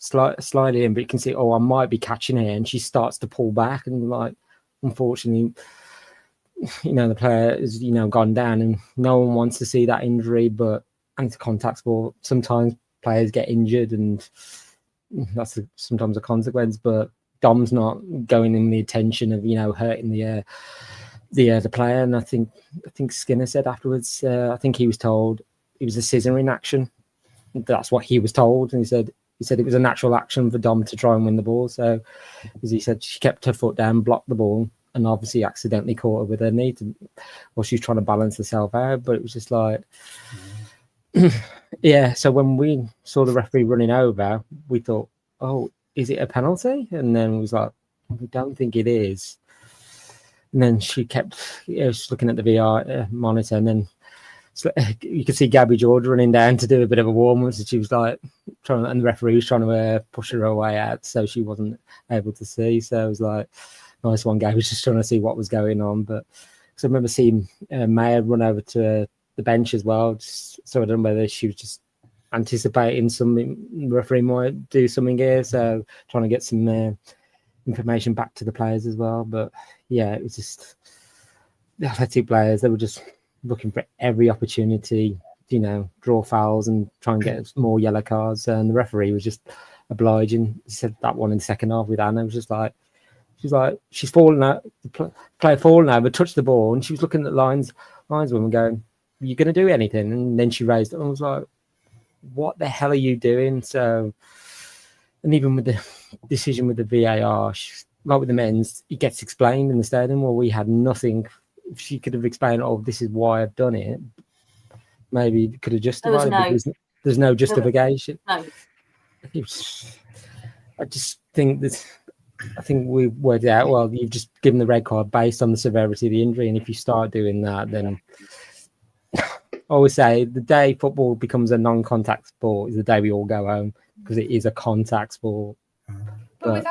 sliding in, but you can see, I might be catching her, and she starts to pull back, and like, unfortunately, the player is gone down, and no one wants to see that injury. But anti-contact sport, sometimes players get injured, and that's sometimes a consequence. But Dom's not going in the attention of hurting the player. And I think Skinner said afterwards, I think he was told it was a scissoring action. That's what he was told, and he said it was a natural action for Dom to try and win the ball. So, as he said, she kept her foot down, blocked the ball, and obviously accidentally caught her with her knee while she was trying to balance herself out. But it was just like, yeah. So when we saw the referee running over, we thought, is it a penalty? And then it was like, we don't think it is. And then she kept looking at the VR monitor, and then you could see Gabby George running down to do a bit of a warm-up. So she was like trying, and the referee was trying to push her way out, so she wasn't able to see. So it was like, nice one, Gabby was just trying to see what was going on. But because I remember seeing Maya run over to the bench as well, just, so I don't know whether she was just anticipating something, the referee might do something here, so trying to get some information back to the players as well. But yeah, it was just the Athletic players, they were just looking for every opportunity, draw fouls and try and get more yellow cards. And the referee was just obliging. He said that one in the second half with Anna. It was just like, she's fallen out, the player fallen over, touched the ball, and she was looking at the lineswoman going, "Are you going to do anything?" And then she raised it, and I was like, "What the hell are you doing?" So, and even with the decision with the VAR, like with the men's, it gets explained in the stadium. Well, we had nothing. If she could have explained, "Oh, this is why I've done it," maybe could have justified it. But there's no justification. No. I just think that. I think we worked it out well. You've just given the red card based on the severity of the injury, and if you start doing that, then I always say the day football becomes a non-contact sport is the day we all go home, because it is a contact sport. But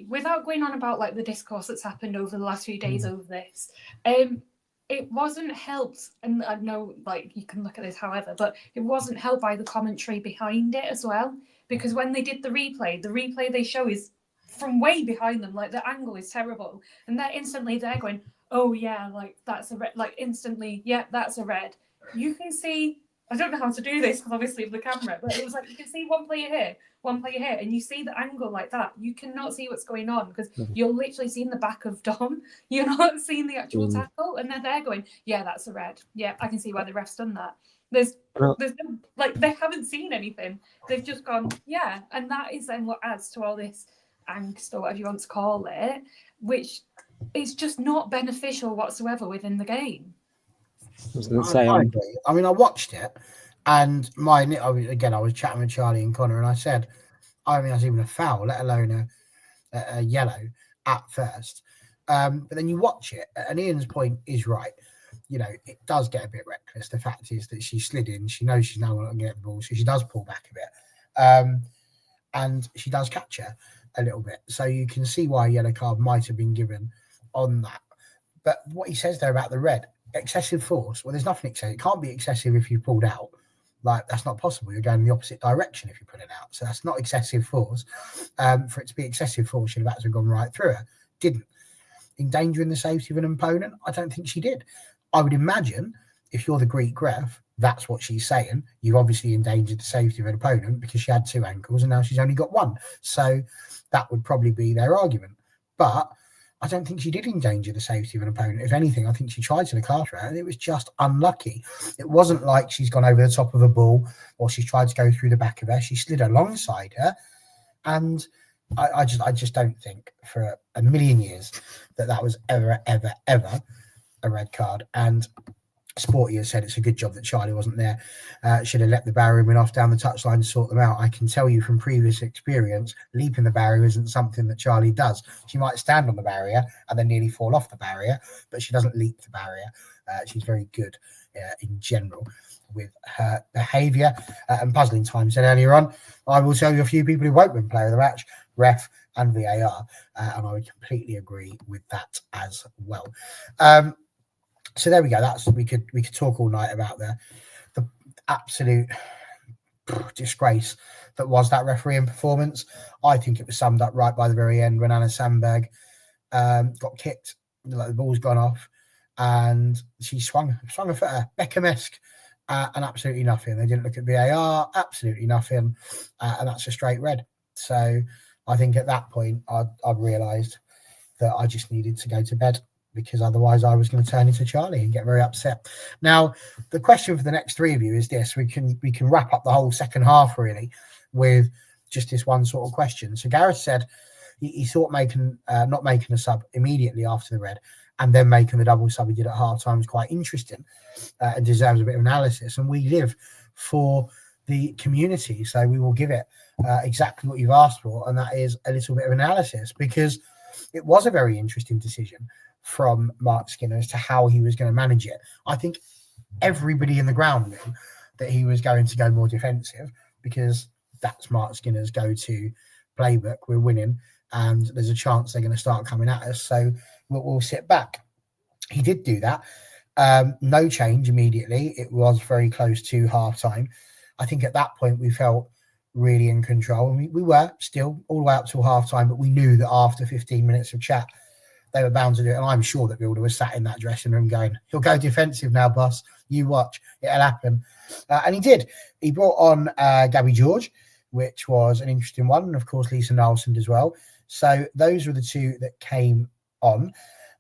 without going on about like the discourse that's happened over the last few days over this, it wasn't helped, and I know like you can look at this however, but it wasn't helped by the commentary behind it as well, because when they did the replay they show is from way behind them, like the angle is terrible, and they're going, "Oh yeah, like that's a red," like instantly, yeah, that's a red. You can see, I don't know how to do this because obviously of the camera, but it was like you can see one player here, and you see the angle like that. You cannot see what's going on because you're literally seeing the back of Dom. You're not seeing the actual tackle, and they're going, "Yeah, that's a red. Yeah, I can see why the ref's done that." There's no, like, they haven't seen anything. They've just gone, yeah, and that is then what adds to all this angst or whatever you want to call it, which is just not beneficial whatsoever within the game. I mean, I watched it, and I was chatting with Charlie and Connor, and I said, I mean, that's even a foul, let alone a yellow at first. But then you watch it, and Ian's point is right. It does get a bit reckless. The fact is that she slid in. She knows she's now going to get the ball, so she does pull back a bit. And she does catch her a little bit. So you can see why a yellow card might have been given on that. But what he says there about the red, excessive force, well, there's nothing excessive. It can't be excessive if you pulled out. Like, that's not possible. You're going in the opposite direction if you put it out. So that's not excessive force. For it to be excessive force, she'd have had to have gone right through her. Didn't. Endangering the safety of an opponent? I don't think she did. I would imagine if you're the Greek ref, that's what she's saying. You've obviously endangered the safety of an opponent because she had two ankles and now she's only got one. So that would probably be their argument. But I don't think she did endanger the safety of an opponent. If anything, I think she tried to look after her, and it was just unlucky. It wasn't like she's gone over the top of a ball or she's tried to go through the back of her. She slid alongside her, and I just don't think for a million years that was ever a red card. And Sporty has said it's a good job that Charlie wasn't there. Should have let the barrier off down the touchline to sort them out. I can tell you from previous experience, leaping the barrier isn't something that Charlie does. She might stand on the barrier and then nearly fall off the barrier, but she doesn't leap the barrier. She's very good in general with her behaviour. And Puzzling Time said earlier on, I will tell you a few people who won't win player of the match, ref and VAR. And I would completely agree with that as well. So there we go. We could talk all night about the absolute disgrace that was that refereeing performance. I think it was summed up right by the very end when Anna Sandberg got kicked, like the ball's gone off, and she swung a foot, Beckham-esque, and absolutely nothing. They didn't look at VAR, absolutely nothing, and that's a straight red. So I think at that point I'd realised that I just needed to go to bed, because otherwise I was going to turn into Charlie and get very upset. Now, the question for the next three of you is this. We can wrap up the whole second half, really, with just this one sort of question. So Gareth said he thought not making a sub immediately after the red and then making the double sub he did at half-time was quite interesting and deserves a bit of analysis. And we live for the community, so we will give it exactly what you've asked for, and that is a little bit of analysis, because it was a very interesting decision from Mark Skinner as to how he was going to manage it. I think everybody in the ground knew that he was going to go more defensive because that's Mark Skinner's go-to playbook. We're winning and there's a chance they're going to start coming at us, so we'll sit back. He did do that. No change immediately. It was very close to half-time. I think at that point we felt really in control. And we were still all the way up till half-time, but we knew that after 15 minutes of chat, they were bound to do it. And I'm sure that Wilder was sat in that dressing room going, he'll go defensive now, boss. You watch. It'll happen. And he did. He brought on Gabby George, which was an interesting one. And, of course, Lisa Nielsen as well. So those were the two that came on.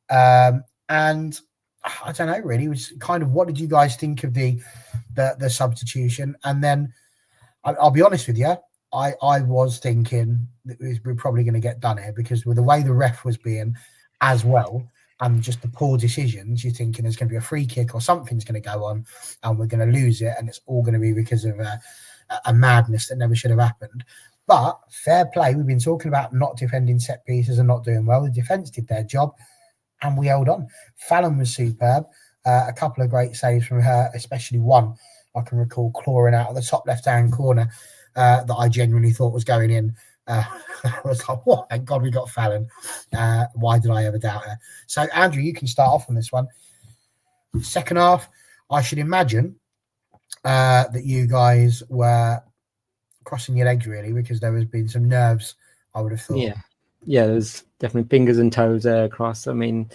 And I don't know, really. It was kind of, what did you guys think of the substitution? And then I'll be honest with you, I was thinking that we're probably going to get done here because with the way the ref was being as well and just the poor decisions, you're thinking there's going to be a free kick or something's going to go on and we're going to lose it and it's all going to be because of a madness that never should have happened. But fair play, we've been talking about not defending set pieces and not doing well. The defence did their job and we held on. Fallon was superb. A couple of great saves from her, especially one I can recall clawing out of the top left-hand corner that I genuinely thought was going in. I was like, what? Thank God we got Fallon. Why did I ever doubt her? So, Andrew, you can start off on this one. Second half, I should imagine that you guys were crossing your legs, really, because there has been some nerves, I would have thought. Yeah, there's definitely fingers and toes across. I mean,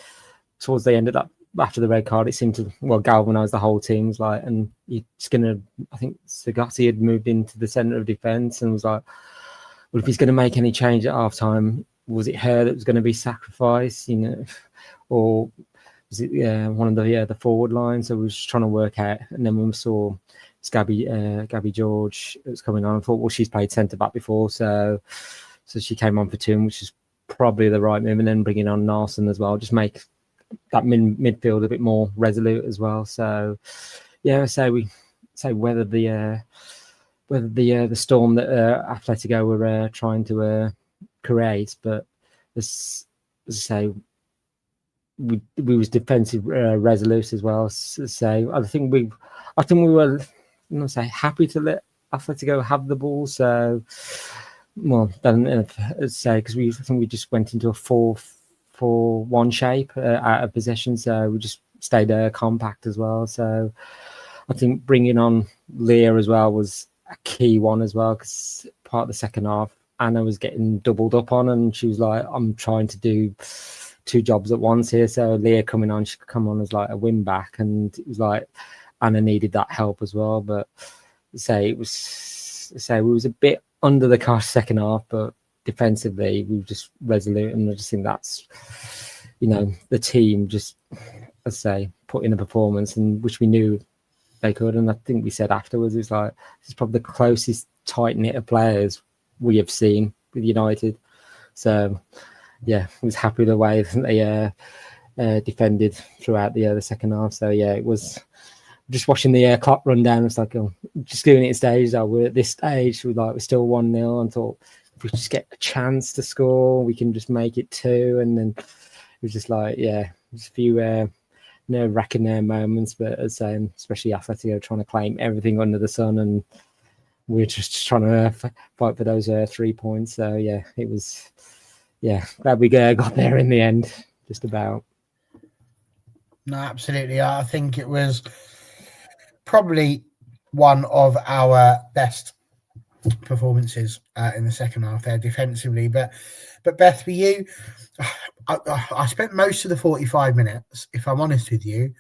towards the end of that, after the red card, it seemed to galvanise the whole team. Was like, and Skinner, I think Sagatti had moved into the centre of defence and was like, well, if he's going to make any change at half time, was it her that was going to be sacrificed, or was it one of the forward lines? So we were just trying to work out. And then when we saw Gabby George that was coming on, I thought, well, she's played centre back before, so she came on for two, which is probably the right move. And then bringing on Nielsen as well, just make that midfield a bit more resolute as well. So yeah, we say whether the storm that Atlético were trying to create, but as I say, we was defensive resolute as well. So I think we were happy to let Atlético have the ball. So then say because I think we just went into a 4-4-1 shape out of possession, so we just stayed compact as well. So I think bringing on Leah as well was a key one as well, because part of the second half Anna was getting doubled up on and she was like, I'm trying to do two jobs at once here. So Leah coming on, she could come on as like a win back, and it was like Anna needed that help as well. But we was a bit under the car second half, but defensively we were just resolute, and I just think that's the team just, as I say, put in a performance and which we knew they could. And I think we said afterwards, it's like it's probably the closest tight knit of players we have seen with United. So yeah, I was happy with the way that they defended throughout the second half. So yeah, it was just watching the clock run down. It's like, just doing it at stage. We're at this stage. We're still 1-0, and thought if we just get a chance to score, we can just make it 2. And then it was just like, just a few nerve-wracking moments. But as saying, especially Atlético trying to claim everything under the sun, and we're just trying to fight for those 3 points. So yeah, it was. Yeah, glad we got there in the end, just about. No, absolutely. I think it was probably one of our best performances in the second half there defensively. But Beth, for you, I spent most of the 45 minutes, if I'm honest with you,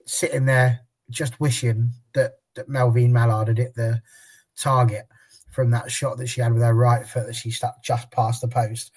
sitting there just wishing that Melvine Mallard had hit the target from that shot that she had with her right foot that she stuck just past the post.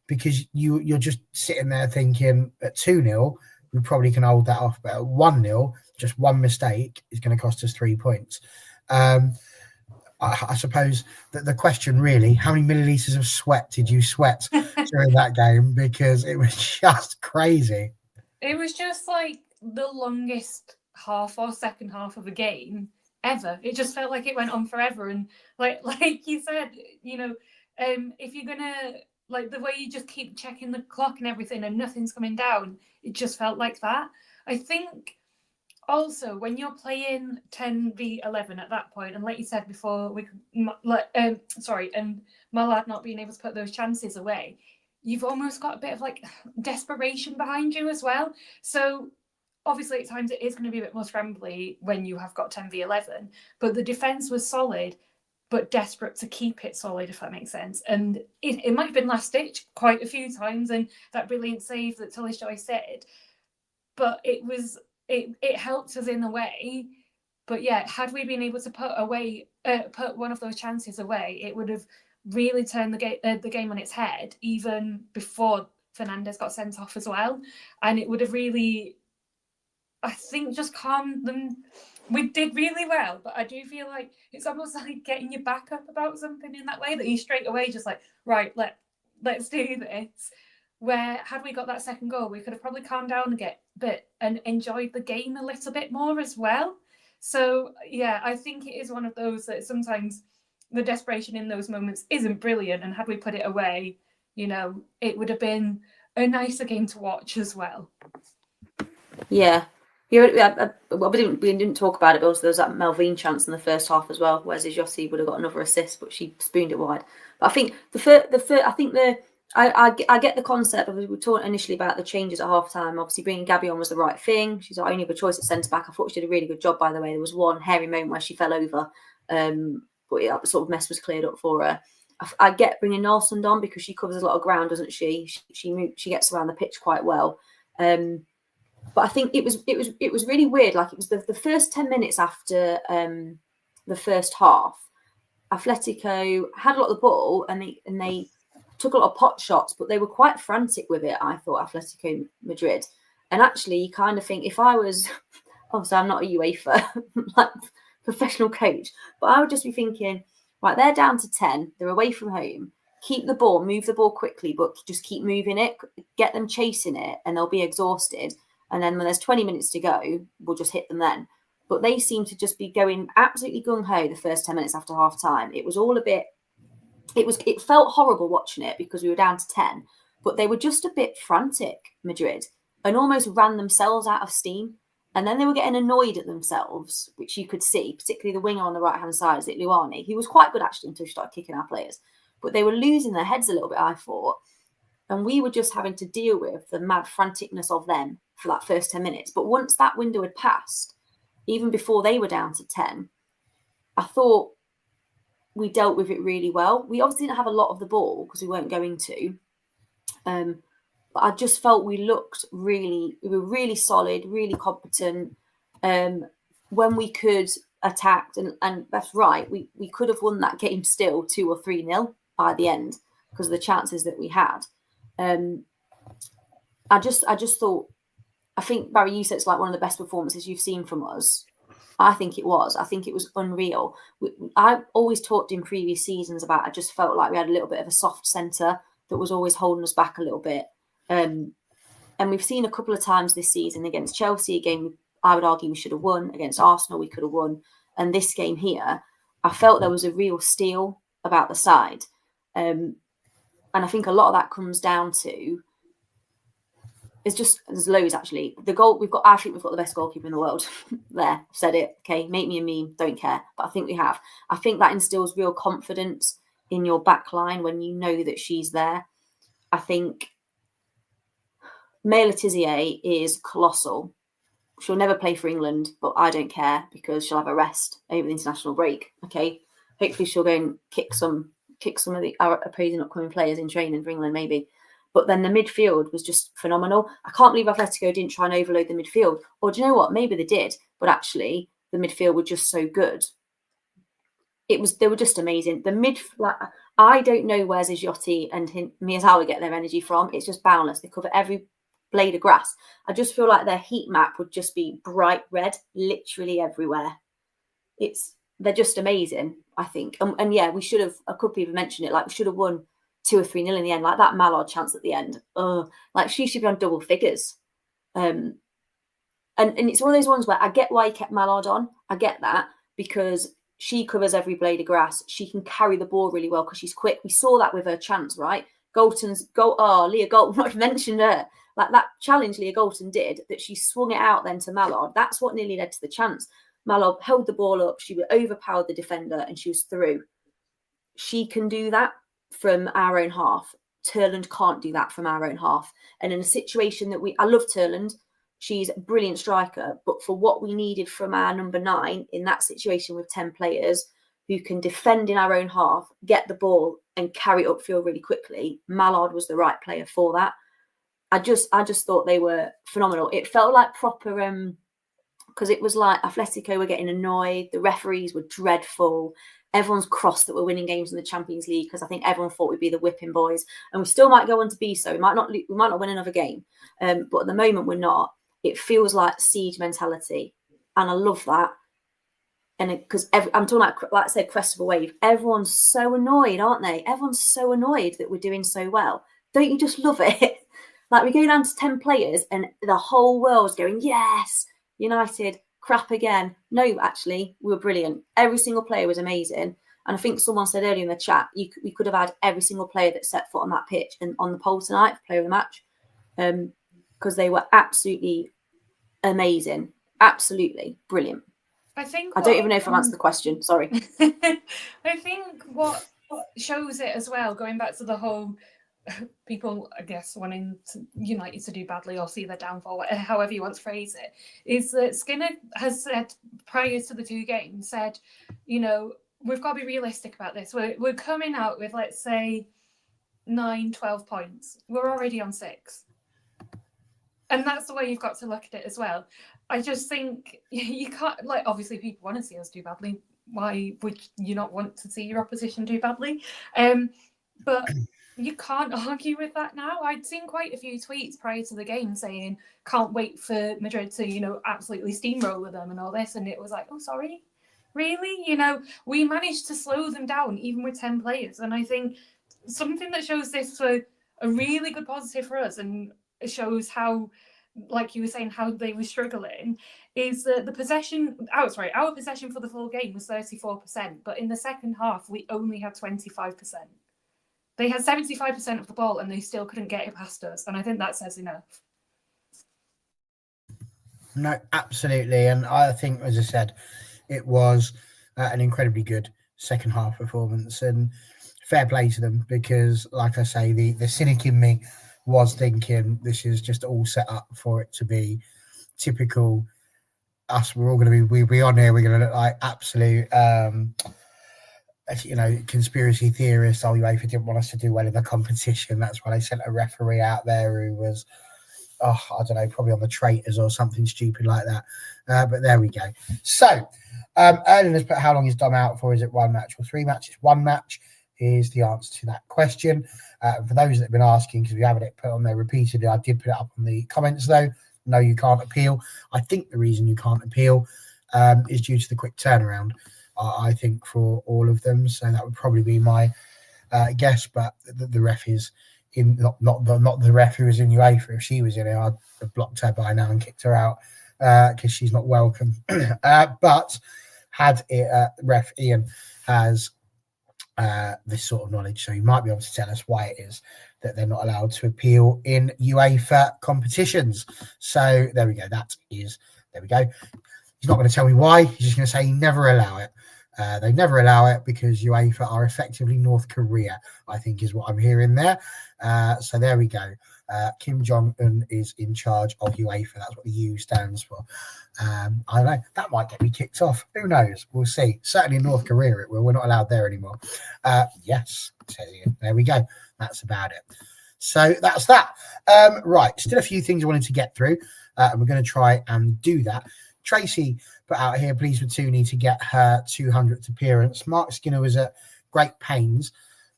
Because you're just sitting there thinking at 2-0, we probably can hold that off. But at 1-0, just one mistake is going to cost us 3 points. I suppose that the question really, how many millilitres of sweat did you sweat during that game? Because it was just crazy. It was just like the longest half or second half of a game ever. It just felt like it went on forever. And like you said, if you're gonna like the way you just keep checking the clock and everything and nothing's coming down. It just felt like that. I think also when you're playing 10v11 at that point, and like you said before, and Mallard not being able to put those chances away, you've almost got a bit of like desperation behind you as well. So obviously at times it is going to be a bit more scrambly when you have got 10v11, but the defence was solid but desperate to keep it solid, if that makes sense. And it might have been last ditch quite a few times, and that brilliant save that tullis-joyce said, but it helped us in a way. But yeah, had we been able to put one of those chances away, it would have really turned the game on its head, even before Fernandez got sent off as well. And it would have really, I think, just calmed them. We did really well, but I do feel like it's almost like getting your back up about something in that way, that you straight away just like, right, let's do this. Where had we got that second goal, we could have probably calmed down a bit and enjoyed the game a little bit more as well. So yeah, I think it is one of those that sometimes the desperation in those moments isn't brilliant, and had we put it away, it would have been a nicer game to watch as well. Yeah. We didn't talk about it, but also there was that Melvin chance in the first half as well, whereas Jossie would have got another assist, but she spooned it wide. But I think I get the concept. We were talking initially about the changes at half time. Obviously, bringing Gabby on was the right thing. She's our only other choice at centre back. I thought she did a really good job, by the way. There was one hairy moment where she fell over, but the sort of mess was cleared up for her. I get bringing Nalsund on because she covers a lot of ground, doesn't she? She gets around the pitch quite well. But I think it was really weird. Like, it was the first 10 minutes after the first half, Atlético had a lot of the ball and they took a lot of pot shots, but they were quite frantic with it, I thought, Atlético Madrid. And actually, you kind of think, if I was, obviously I'm not a UEFA like professional coach, but I would just be thinking, right, they're down to 10, they're away from home, keep the ball, move the ball quickly, but just keep moving it, get them chasing it, and they'll be exhausted. And then when there's 20 minutes to go, we'll just hit them then. But they seem to just be going absolutely gung-ho the first 10 minutes after half time. It was all a bit, it felt horrible watching it because we were down to 10, but they were just a bit frantic, Madrid, and almost ran themselves out of steam. And then they were getting annoyed at themselves, which you could see, particularly the winger on the right-hand side, is it Luani? He was quite good, actually, until she started kicking our players. But they were losing their heads a little bit, I thought. And we were just having to deal with the mad franticness of them for that first 10 minutes. But once that window had passed, even before they were down to 10, I thought we dealt with it really well. We obviously didn't have a lot of the ball because we weren't going to. But I just felt we were really solid, really competent. When we could attack, and that's right, we could have won that game still 2 or 3-0 by the end because of the chances that we had. I just thought, I think, Barry, you said it's like one of the best performances you've seen from us. I think it was. I think it was unreal. I always talked in previous seasons about, I just felt like we had a little bit of a soft centre that was always holding us back a little bit. And we've seen a couple of times this season against Chelsea, a game I would argue we should have won. Against Arsenal, we could have won. And this game here, I felt there was a real steal about the side. And I think a lot of that comes down to, there's loads actually. I think we've got the best goalkeeper in the world. There, said it. Okay, make me a meme, don't care. But I think we have. I think that instills real confidence in your back line when you know that she's there. I think May Letizier is colossal. She'll never play for England, but I don't care because she'll have a rest over the international break. Okay, hopefully she'll go and kick some of the opposing upcoming players in training for England, maybe. But then the midfield was just phenomenal. I can't believe Atletico didn't try and overload the midfield. Or do you know what? Maybe they did, but actually the midfield were just so good. They were just amazing. I don't know where Ziziotti and Miyazawa get their energy from. It's just boundless. They cover every blade of grass. I just feel like their heat map would just be bright red, literally everywhere. They're just amazing, I think. And yeah, we should have, a couple people mentioned it, like we should have won 2 or 3-0 in the end, like that Mallard chance at the end. Like she should be on double figures. And it's one of those ones where I get why he kept Mallard on. I get that because she covers every blade of grass. She can carry the ball really well because she's quick. We saw that with her chance, right? Galton's goal. Oh, Leah Galton, not mentioned her. Like that challenge Leah Galton did, that she swung it out then to Mallard. That's what nearly led to the chance. Mallard held the ball up. She overpowered the defender and she was through. She can do that from our own half. Turland can't do that from our own half. And in a situation that I love Turland. She's a brilliant striker. But for what we needed from our number 9 in that situation with 10 players who can defend in our own half, get the ball and carry it upfield really quickly, Mallard was the right player for that. I just thought they were phenomenal. It felt like proper, because it was like Atlético were getting annoyed. The referees were dreadful. Everyone's cross that we're winning games in the Champions League because I think everyone thought we'd be the whipping boys, and we still might go on to be so. We might not win another game, but at the moment we're not. It feels like siege mentality, and I love that. And because I'm talking about, like I said, crest of a wave. Everyone's so annoyed, aren't they? Everyone's so annoyed that we're doing so well. Don't you just love it? Like we go down to 10 players and the whole world's going, yes, United, crap again. No, actually, we were brilliant. Every single player was amazing. And I think someone said earlier in the chat, we could have had every single player that set foot on that pitch and on the poll tonight for player of the match, because they were absolutely amazing. Absolutely brilliant. I don't even know if I've answered the question. Sorry. I think what shows it as well, going back to the whole people, I guess, wanting United to do badly or see their downfall, however you want to phrase it, is that Skinner has said prior to the 2 games, said, we've got to be realistic about this. We're coming out with, let's say, 9, 12 points. We're already on 6. And that's the way you've got to look at it as well. I just think you can't, like, obviously people want to see us do badly. Why would you not want to see your opposition do badly? But you can't argue with that now. I'd seen quite a few tweets prior to the game saying, can't wait for Madrid to, absolutely steamroller them and all this. And it was like, oh, sorry, really? We managed to slow them down even with 10 players. And I think something that shows this for a really good positive for us, and it shows how, like you were saying, how they were struggling, is that our possession for the full game was 34%, but in the second half, we only had 25%. They had 75% of the ball and they still couldn't get it past us. And I think that says enough. No, absolutely. And I think, as I said, it was an incredibly good second half performance, and fair play to them, because, like I say, the cynic in me was thinking this is just all set up for it to be typical us. We're all going to we'll be on here. We're going to look like absolute, conspiracy theorists. Oh, UEFA didn't want us to do well in the competition. That's why they sent a referee out there who was, I don't know, probably on the traitors or something stupid like that. But there we go. So, Erling has put, how long is Dom out for? Is it 1 match or 3 matches? 1 match is the answer to that question. For those that have been asking, because we haven't it put on there repeatedly, I did put it up on the comments though. No, you can't appeal. I think the reason you can't appeal is due to the quick turnaround, I think, for all of them. So that would probably be my guess. But the ref is in, not the ref who was in UEFA. If she was in it, I'd have blocked her by now and kicked her out because she's not welcome. But had it, ref Ian has this sort of knowledge, so he might be able to tell us why it is that they're not allowed to appeal in UEFA competitions. So there we go. There we go. He's not going to tell me why. He's just going to say he never allow it. They never allow it because UEFA are effectively North Korea, I think is what I'm hearing there. So there we go. Kim Jong-un is in charge of UEFA. That's what the U stands for. I don't know. That might get me kicked off. Who knows? We'll see. Certainly in North Korea it will. We're not allowed there anymore. Yes. There we go. That's about it. So that's that. Right. Still a few things I wanted to get through. And we're going to try and do that. Tracy put out here, please for Tooney to get her 200th appearance. Mark Skinner was at great pains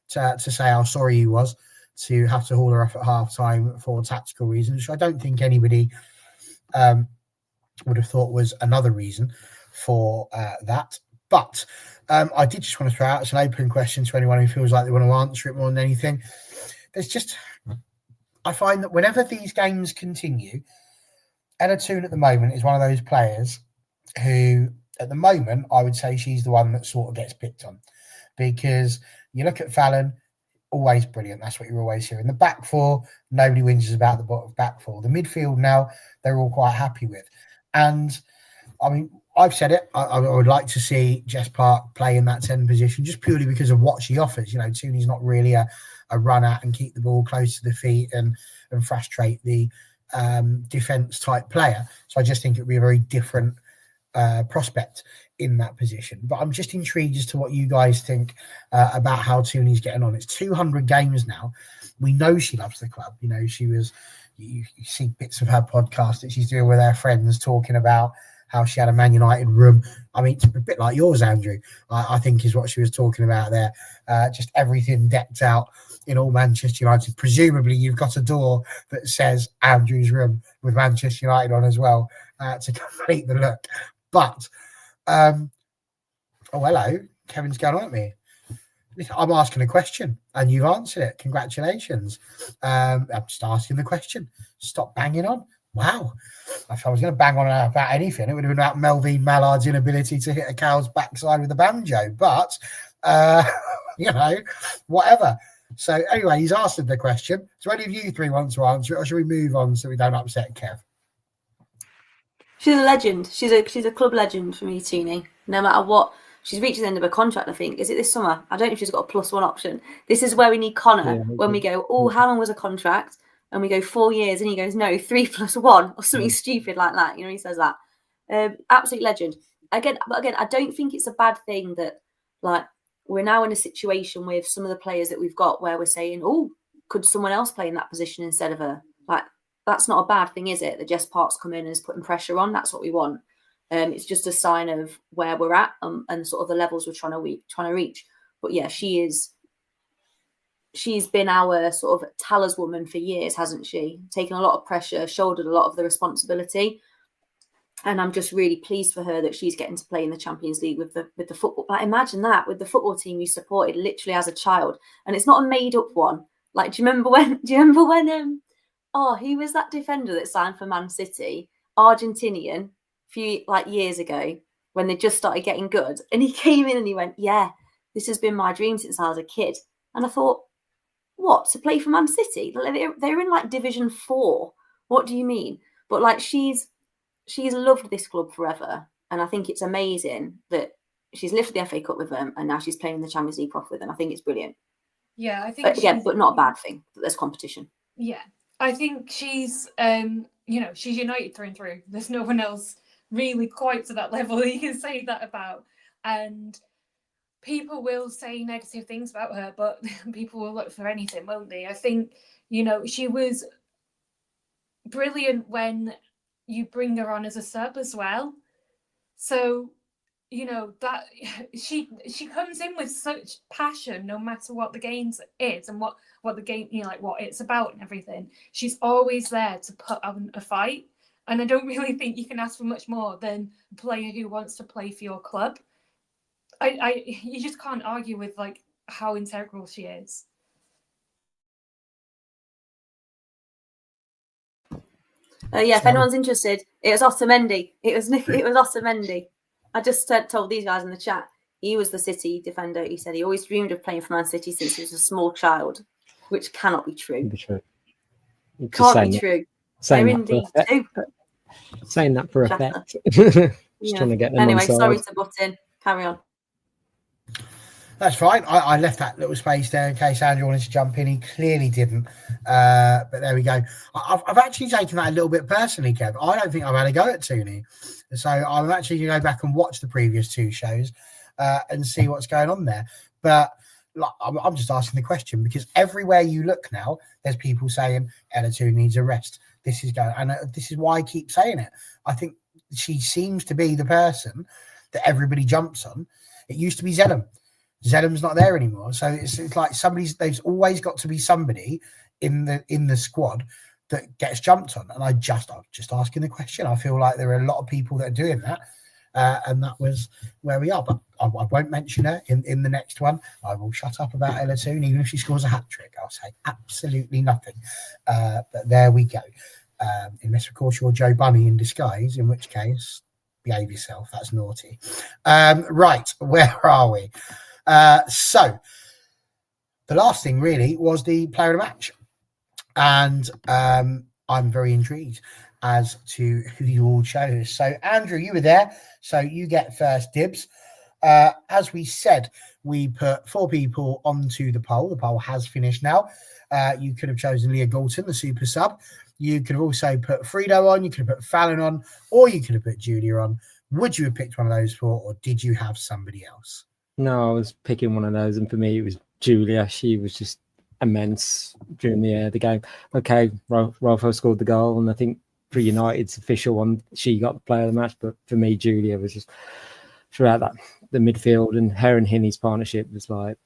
to say how sorry he was to have to haul her off at half time for tactical reasons, which I don't think anybody would have thought was another reason for that. But I did just want to throw out as an open question to anyone who feels like they want to answer it more than anything. I find that whenever these games continue, Ella Toon at the moment is one of those players who, at the moment, I would say she's the one that sort of gets picked on. Because you look at Fallon, always brilliant. That's what you're always hearing. The back four, nobody whinges about the back four. The midfield now, they're all quite happy with. And I mean, I've said it. I would like to see Jess Park play in that 10 position just purely because of what she offers. You know, Tooney's not really a run at and keep the ball close to the feet and frustrate the defence type player. So I just think it would be a very different prospect in that position. But I'm just intrigued as to what you guys think about how Tooney's getting on. It's 200 games now. We know she loves the club. You know, she was, you see bits of her podcast that she's doing with her friends talking about how she had a Man United room. I mean, it's a bit like yours, Andrew, I think is what she was talking about there. Just everything decked out in all Manchester United. Presumably you've got a door that says Andrew's room with Manchester United on as well to complete the look. But, oh, hello, Kevin's going on at me. I'm asking a question and you've answered it. Congratulations. I'm just asking the question. Stop banging on. Wow. If I was going to bang on about anything, it would have been about Melvin Mallard's inability to hit a cow's backside with a banjo. But, you know, whatever. So anyway, he's answered the question. So any of you three want to answer it, or should we move on so we don't upset Kev? She's a legend. She's a club legend for me, Tooney. No matter what. She's reached the end of her contract, I think. Is it this summer? I don't know if she's got a +1 option. This is where we need Connor when we go, oh, how long was a contract? And we go 4 years, and he goes, no, 3+1 or something stupid like that. You know, he says that. Absolute legend. Again, I don't think it's a bad thing that, like, we're now in a situation with some of the players that we've got where we're saying, oh, could someone else play in that position instead of her? Like, that's not a bad thing, is it? That Jess Park's come in and is putting pressure on. That's what we want. It's just a sign of where we're at and sort of the levels we're trying to reach. But yeah, she's been our sort of talisman for years, hasn't she? Taken a lot of pressure, shouldered a lot of the responsibility. And I'm just really pleased for her that she's getting to play in the Champions League with the football. Like, imagine that, with the football team you supported literally as a child. And it's not a made up one. Like, do you remember when who was that defender that signed for Man City? Argentinian, a few years ago, when they just started getting good. And he came in and he went, yeah, this has been my dream since I was a kid. And I thought, what, to play for Man City? They're in like Division 4. What do you mean? But like, she's loved this club forever. And I think it's amazing that she's lifted the FA Cup with them and now she's playing in the Champions League proper with them. I think it's brilliant. Yeah, I think but not a bad thing that there's competition. Yeah. I think she's she's United through and through. There's no one else really quite to that level that you can say that about. And people will say negative things about her, but people will look for anything, won't they? I think, she was brilliant when you bring her on as a sub as well. So, that she comes in with such passion, no matter what the game is and what the game, what it's about and everything. She's always there to put on a fight. And I don't really think you can ask for much more than a player who wants to play for your club. You just can't argue with how integral she is. If anyone's interested, it was Otamendi. It was Otamendi. I just told these guys in the chat, he was the City defender. He said he always dreamed of playing for Man City since he was a small child, which cannot be true. Can't be true. They're indeed too. Saying that for effect. Trying to get them anyway, on side. Sorry to butt in. Carry on. That's fine. I left that little space there in case Andrew wanted to jump in. He clearly didn't. But there we go. I've actually taken that a little bit personally, Kev. I don't think I've had a go at Tooney. So I'm actually going to go back and watch the previous two shows and see what's going on there. But I'm just asking the question because everywhere you look now, there's people saying Ella Tooney needs a rest. This is going, and this is why I keep saying it. I think she seems to be the person that everybody jumps on. It used to be Zedham. Zedham's not there anymore, so it's like there's always got to be somebody in the squad that gets jumped on. And I'm just asking the question. I feel like there are a lot of people that are doing that, and that was where we are. But I won't mention her in the next one. I will shut up about Ella Tooney, even if she scores a hat trick. I'll say absolutely nothing. But there we go. Unless of course you're Joe Bunny in disguise, in which case behave yourself. That's naughty. Right, where are we? So the last thing really was the player of the match. And I'm very intrigued as to who you all chose. So, Andrew, you were there, so you get first dibs. As we said, we put 4 people onto the poll. The poll has finished now. You could have chosen Leah Galton, the super sub. You could have also put Frido on. You could have put Fallon on, or you could have put Julia on. Would you have picked one of those 4, or did you have somebody else? No, I was picking one of those, and for me, it was Julia. She was just immense during the game. Okay, Rolfo scored the goal, and I think for United's official one, she got the player of the match. But for me, Julia was just throughout the midfield, and her and Hinney's partnership was like,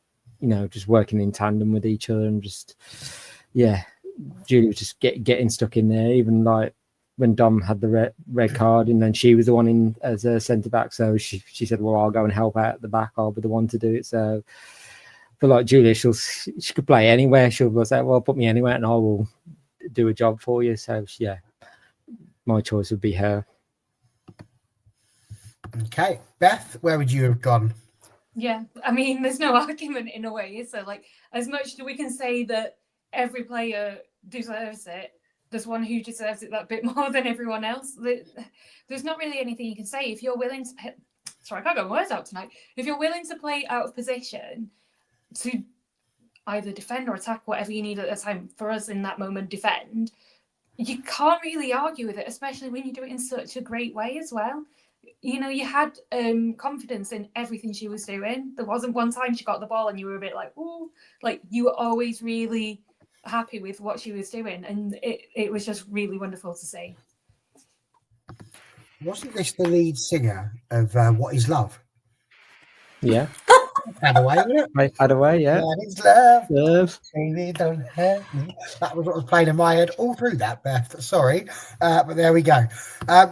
just working in tandem with each other, and just Julia was just getting stuck in there. Even like when Dom had the red card, and then she was the one in as a centre back, so she said, "Well, I'll go and help out at the back. I'll be the one to do it." So. But like Julia, she could play anywhere. She'll say, "Well, put me anywhere, and I will do a job for you." So my choice would be her. Okay, Beth, where would you have gone? Yeah, I mean, there's no argument in a way. So, like, as much as we can say that every player deserves it, there's one who deserves it that bit more than everyone else. There's not really anything you can say. If you're willing to sorry, I can't get my words out tonight. If you're willing to play out of position, to either defend or attack, whatever you need at the time, for us in that moment, defend, you can't really argue with it, especially when you do it in such a great way as well. You had confidence in everything she was doing. There wasn't one time she got the ball and you were a bit like, oh, like you were always really happy with what she was doing, and it was just really wonderful to see. Wasn't this the lead singer of What Is Love? Yeah. Hadaway, wasn't it? Hadaway, yeah. What is love? Love. Baby, don't hurt me. That was what was playing in my head all through that, Beth. Sorry. But there we go.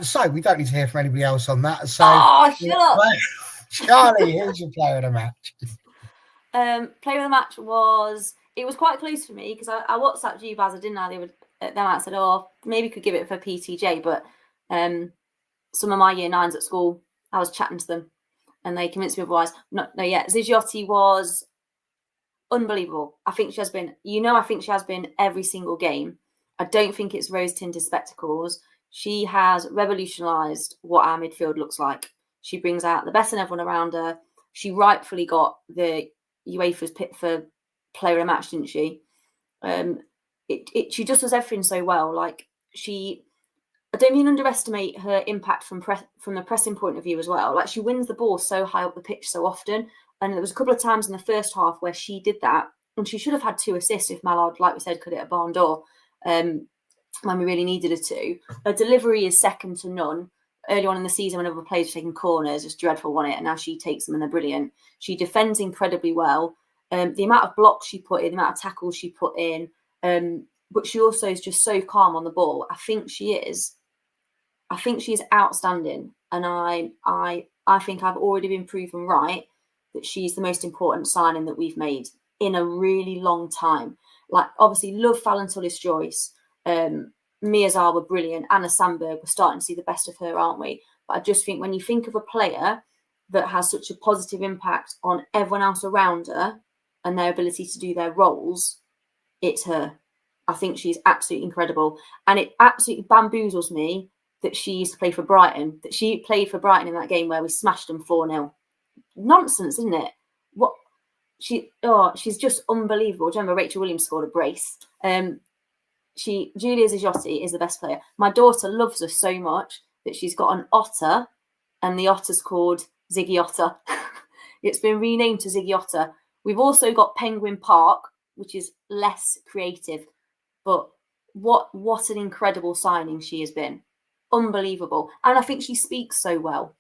So we don't need to hear from anybody else on that. So shut up. Charlie, who's your player of the match? Player of the match was quite close for me because I WhatsApped you, Baz, didn't I? Then I said, maybe could give it for PTJ, but some of my year 9s at school, I was chatting to them and they convinced me otherwise. Zigiotti was unbelievable. I think she has been, I think she has been every single game. I don't think it's rose-tinted spectacles. She has revolutionised what our midfield looks like. She brings out the best in everyone around her. She rightfully got the UEFA's pick for player of the match, didn't she? She just does everything so well. Like I don't mean underestimate her impact from the pressing point of view as well. Like she wins the ball so high up the pitch so often. And there was a couple of times in the first half where she did that. And she should have had 2 assists if Mallard, like we said, could hit a barn door when we really needed her to. Her delivery is second to none. Early on in the season, when other players were taking corners, it's dreadful, wasn't it? And now she takes them and they're brilliant. She defends incredibly well. The amount of blocks she put in, the amount of tackles she put in, but she also is just so calm on the ball. I think she is outstanding, and I think I've already been proven right that she's the most important signing that we've made in a really long time. Like, obviously, love Fallon, tullis-joyce, Mia Zah were brilliant. Anna Sandberg, we're starting to see the best of her, aren't we? But I just think when you think of a player that has such a positive impact on everyone else around her and their ability to do their roles, it's her. I think she's absolutely incredible. And it absolutely bamboozles me that she used to play for Brighton, that she played for Brighton in that game where we smashed them 4-0. Nonsense, isn't it? She's just unbelievable. Do you remember Rachel Williams scored a brace? Julia Zigiotti is the best player. My daughter loves her so much that she's got an otter, and the otter's called Ziggy Otter. It's been renamed to Ziggy Otter. We've also got Penguin Park, which is less creative, but what an incredible signing she has been. Unbelievable. And I think she speaks so well.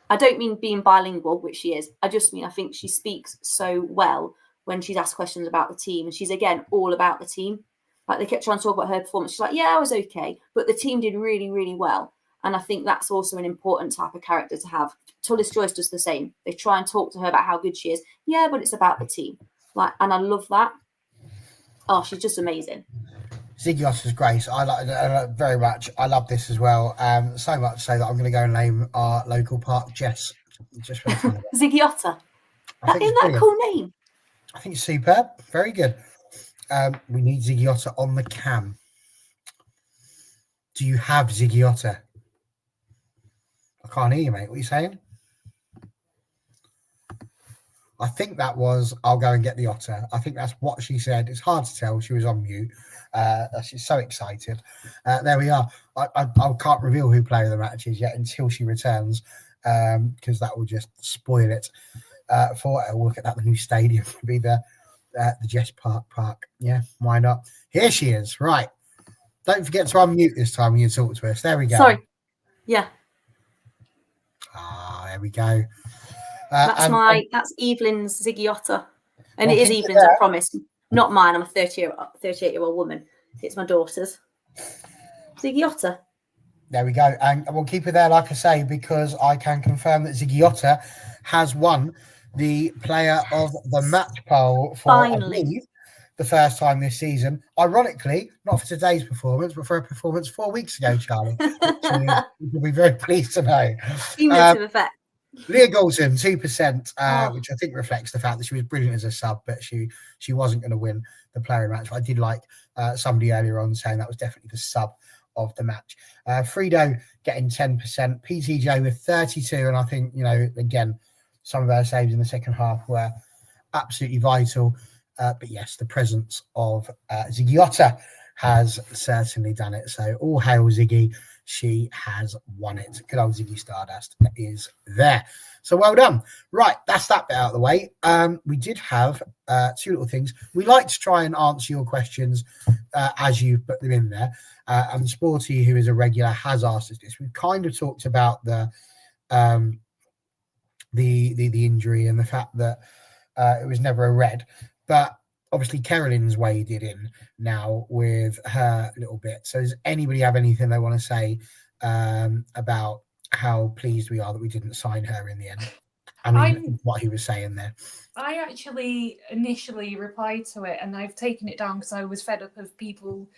I don't mean being bilingual, which she is. I just mean I think she speaks so well when she's asked questions about the team. And she's, again, all about the team. Like, they kept trying to talk about her performance. She's like, yeah, I was okay. But the team did really, really well. And I think that's also an important type of character to have. Tullis-Joyce does the same. They try and talk to her about how good she is. Yeah, but it's about the team. And I love that. Oh, she's just amazing. Ziggy is great. I like it very much. I love this as well. So much so that I'm going to go and name our local park Jess. Just for the fun of it. Ziggy Otter. Isn't that a cool name? I think it's superb. Very good. We need Ziggy Otter on the cam. Do you have Ziggy Otter? I can't hear you, mate. What are you saying? I think that was, I'll go and get the otter. I think that's what she said. It's hard to tell. She was on mute. She's so excited. There we are. I can't reveal who player of the match is yet until she returns, because that will just spoil it for her. We'll look at that. The new stadium will be the Jess Park. Yeah, why not? Here she is. Right. Don't forget to unmute this time when you talk to us. There we go. Sorry. Yeah. There we go. That's Evelyn's Ziggy Otter. And it is Evelyn's, I promise. Not mine. I'm a 38-year-old woman. It's my daughter's. Ziggy Otter. There we go. And we'll keep it there, like I say, because I can confirm that Ziggy Otter has won the player of the match poll for, I believe, the first time this season. Ironically, not for today's performance, but for a performance 4 weeks ago, Charlie. You'll be very pleased to know. Cumulative effect. Leah Goulton, 2%, which I think reflects the fact that she was brilliant as a sub, but she wasn't going to win the player match. I did like somebody earlier on saying that was definitely the sub of the match. Frido getting 10%, PTJ with 32, and I think, again, some of her saves in the second half were absolutely vital. But yes, the presence of Ziggy Otter has certainly done it. So all hail Ziggy. She has won it. Good old Ziggy Stardust is there. So well done. Right, that's that bit out of the way. We did have two little things. We like to try and answer your questions as you put them in there. And Sporty, who is a regular, has asked us this. We've kind of talked about the injury and the fact that it was never a red. But obviously, Carolyn's waded in now with her little bit. So does anybody have anything they want to say about how pleased we are that we didn't sign her in the end? I mean, what he was saying there. I actually initially replied to it, and I've taken it down because I was fed up of people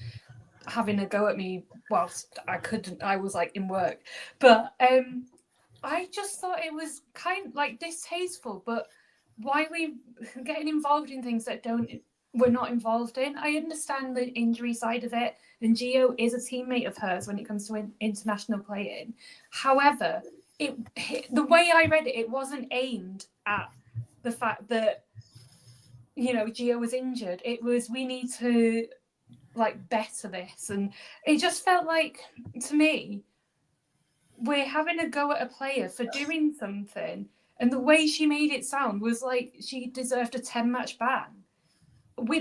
having a go at me whilst I was like in work. But I just thought it was kind of like distasteful, but why are we getting involved in things that we're not involved in? I understand the injury side of it, and Gio is a teammate of hers when it comes to international playing. However, the way I read it, it wasn't aimed at the fact that, Gio was injured. It was, we need to better this. And it just felt like, to me, we're having a go at a player for doing something. And the way she made it sound was like she deserved a 10-match ban.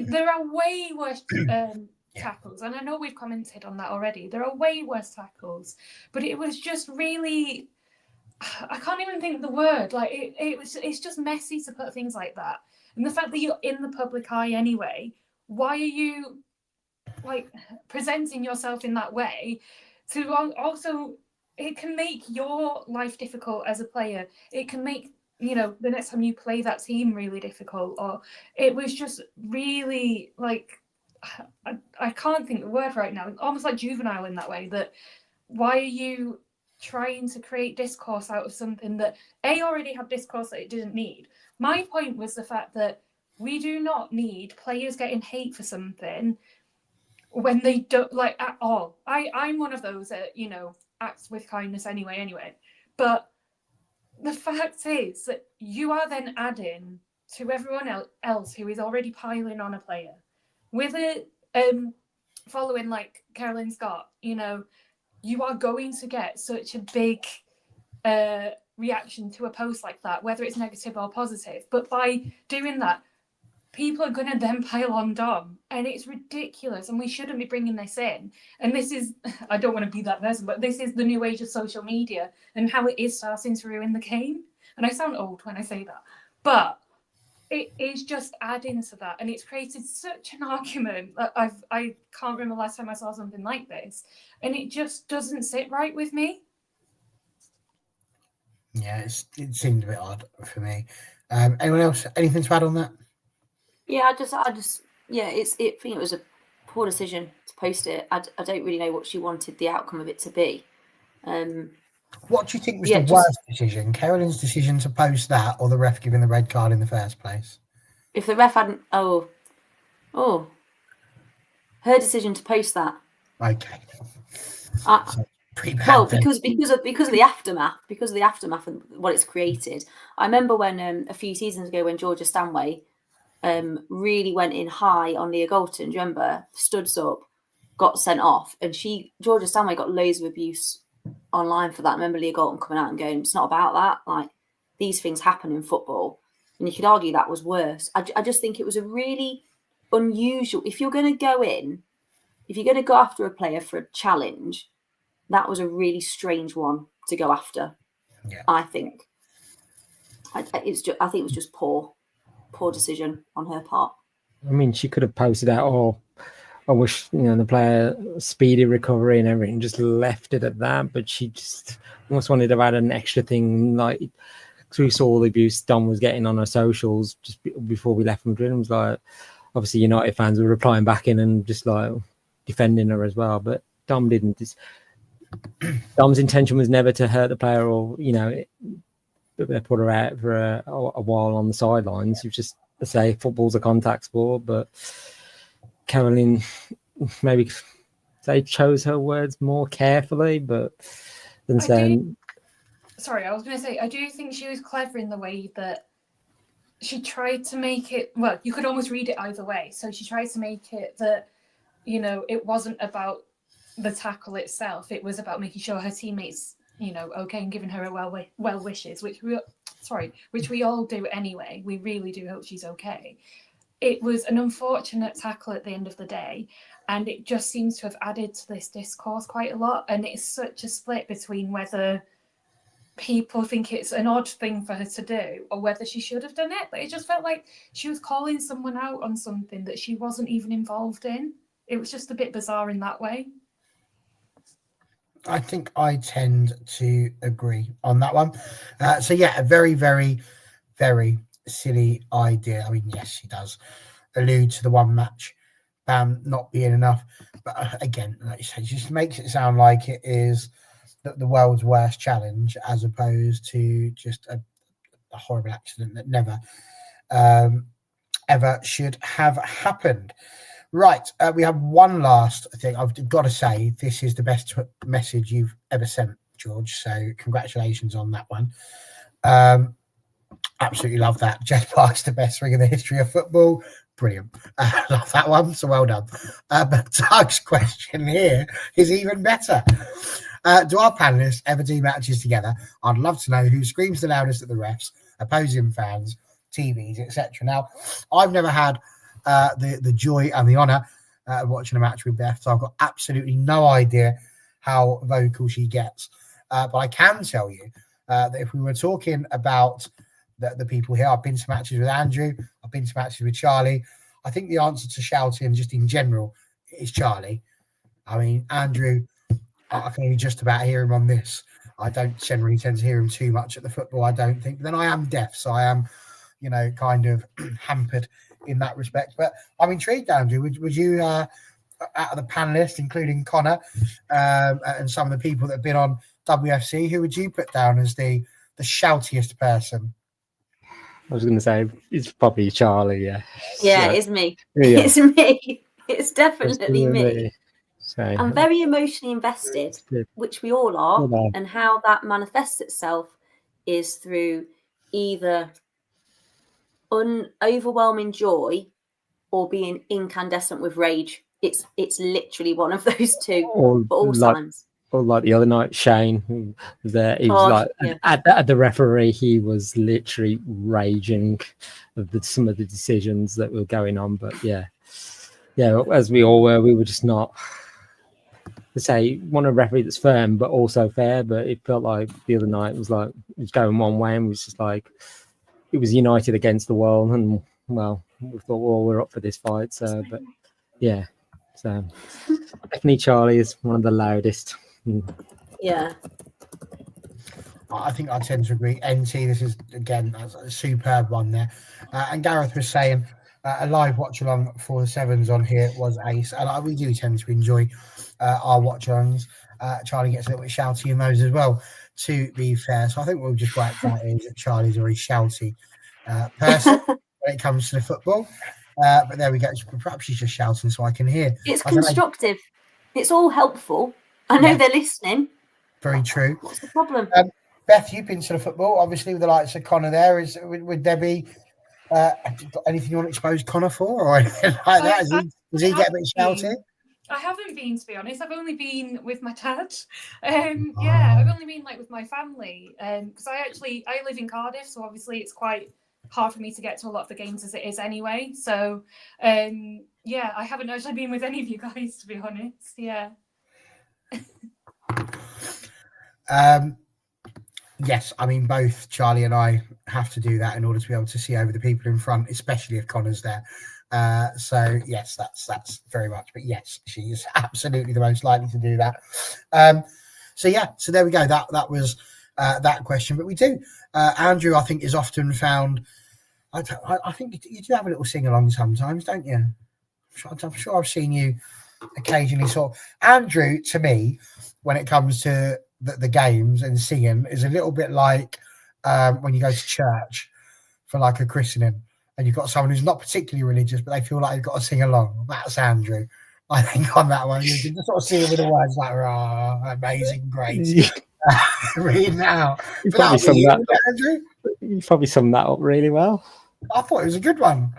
There are way worse tackles, and I know we've commented on that already. There are way worse tackles, but it was just really, I can't even think of the word. It's just messy to put things like that. And the fact that you're in the public eye anyway, why are you presenting yourself in that way? To also, it can make your life difficult as a player. It can make, the next time you play that team really difficult. Or it was just really I can't think of the word right now. Almost like juvenile in that way. That why are you trying to create discourse out of something that already had discourse that it didn't need? My point was the fact that we do not need players getting hate for something when they don't at all. I'm one of those that, acts with kindness anyway. But the fact is that you are then adding to everyone else who is already piling on a player. With it following Carolyn Scott, you are going to get such a big reaction to a post like that, whether it's negative or positive. But by doing that, people are going to then pile on Dom, and it's ridiculous, and we shouldn't be bringing this in. And this is, I don't want to be that person, but this is the new age of social media and how it is starting to ruin the game. And I sound old when I say that, but it is just adding to that, and it's created such an argument that I can't remember the last time I saw something like this, and it just doesn't sit right with me. Yeah, it seemed a bit odd for me. Anyone else? Anything to add on that? Yeah, I think it was a poor decision to post it. I don't really know what she wanted the outcome of it to be. What do you think was the worst decision? Carolyn's decision to post that, or the ref giving the red card in the first place? if the ref hadn't, her decision to post that. Okay. So pretty bad. Well, then. because of the aftermath and what it's created. I remember when a few seasons ago when Georgia Stanway really went in high on Leah Galton. Do you remember? Stood up, got sent off, and Georgia Stanway got loads of abuse online for that. I remember Leah Galton coming out and going, "It's not about that. Like, these things happen in football," and you could argue that was worse. I just think it was a really unusual. If you're going to go after a player for a challenge, that was a really strange one to go after. Yeah. I think. I think it was just poor decision on her part. I mean, she could have posted out, "Oh, I wish the player speedy recovery and everything," just left it at that. But she just almost wanted to have had an extra thing, like, because we saw all the abuse Dom was getting on her socials just before we left Madrid. And was like, obviously United fans were replying back in and just like defending her as well. But Dom didn't. Dom's intention was never to hurt the player or put her out for a while on the sidelines. It was just to say football's a contact sport. But Caroline maybe they chose her words more carefully, but than saying. Sorry, I was going to say, I do think she was clever in the way that she tried to make it, well, you could almost read it either way. So she tried to make it that, it wasn't about the tackle itself. It was about making sure her teammates, okay, and giving her a well wishes, which we all do anyway. We really do hope she's okay. It was an unfortunate tackle at the end of the day, and it just seems to have added to this discourse quite a lot. And it's such a split between whether people think it's an odd thing for her to do or whether she should have done it. But it just felt like she was calling someone out on something that she wasn't even involved in. It was just a bit bizarre in that way. I think I tend to agree on that one. So yeah, a very, very, very silly idea. I mean, yes, she does allude to the one match ban not being enough, but again, like you said, it just makes it sound like it is the world's worst challenge, as opposed to just a horrible accident that never ever should have happened. Right, we have one last thing. I've got to say, this is the best message you've ever sent, George. So congratulations on that one. Absolutely love that. Jess Park's the best ring in the history of football. Brilliant. Love that one. So well done. But Doug's question here is even better. Do our panelists ever do matches together? I'd love to know who screams the loudest at the refs, opposing fans, TVs, etc. Now, I've never had the joy and the honour of watching a match with Beth, so I've got absolutely no idea how vocal she gets. But I can tell you that if we were talking about the people here, I've been to matches with Andrew, I've been to matches with Charlie. I think the answer to shouting just in general is Charlie. I mean, Andrew, I can only just about hear him on this. I don't generally tend to hear him too much at the football, I don't think. But then I am deaf, so I am, kind of hampered in that respect. But I'm intrigued, Andrew. Would you, out of the panelists, including Connor and some of the people that have been on WFC, who would you put down as the shoutiest person? I was going to say it's probably Charlie. Yeah, it's me. Yeah. It's me. It's definitely me. So, I'm very emotionally invested, which we all are, and how that manifests itself is through either overwhelming joy or being incandescent with rage. It's literally one of those two for all times. Or like the other night, Shane, who was there, he was at the referee, he was literally raging of some of the decisions that were going on. But yeah, as we all were, we were just not, to say, want a referee that's firm but also fair. But it felt like the other night was going one way, and it was just like it was United against the world. And well, we thought, well, we're up for this fight. So, but yeah, so definitely Charlie is one of the loudest. Yeah, I think I tend to agree. NT, this is again a superb one there. And Gareth was saying a live watch along for the sevens on here was ace, and we do tend to enjoy our watch alongs. Charlie gets a little bit shouty in those as well, to be fair. So I think we'll just work that is that Charlie's a very shouty person. when it comes to the football. But there we go. Perhaps she's just shouting so I can hear. It's constructive. It's all helpful. I know they're listening. Very true. What's the problem? Beth, you've been to the football, obviously, with the likes of Connor there. Would there be anything you want to expose Connor for or anything like that? Does he get a bit shouty? I haven't been, to be honest. I've only been with my dad. I've only been with my family because I live in Cardiff, so obviously it's quite hard for me to get to a lot of the games as it is anyway. So I haven't actually been with any of you guys, to be honest. Yeah. Yes, I mean, both Charlie and I have to do that in order to be able to see over the people in front, especially if Connor's there. So yes, that's very much. But yes, she is absolutely the most likely to do that. So there we go. That was that question. But we do. Andrew, I think, is often found. I think you do have a little sing along sometimes, don't you? I'm sure I've seen you occasionally. Andrew, to me, when it comes to the games and singing, is a little bit like when you go to church for a christening and you've got someone who's not particularly religious but they feel like they've got to sing along. That's Andrew, I think, on that one. You can just sort of see it with the words amazing grace. Reading out. You probably summed that up really well. I thought it was a good one.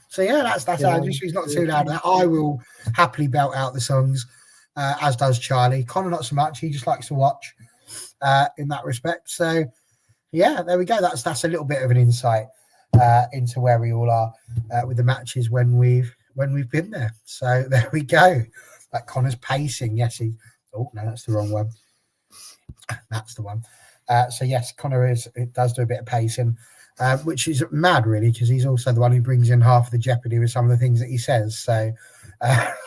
So that's Andrew. She's not too loud. I will happily belt out the songs, as does Charlie. Connor not so much. He just likes to watch in that respect. So there we go. That's a little bit of an insight into where we all are with the matches when we've been there. So there we go. Connor's pacing. Yes, no, that's the wrong one. That's the one. So yes, Connor does do a bit of pacing. Which is mad, really, because he's also the one who brings in half of the jeopardy with some of the things that he says. So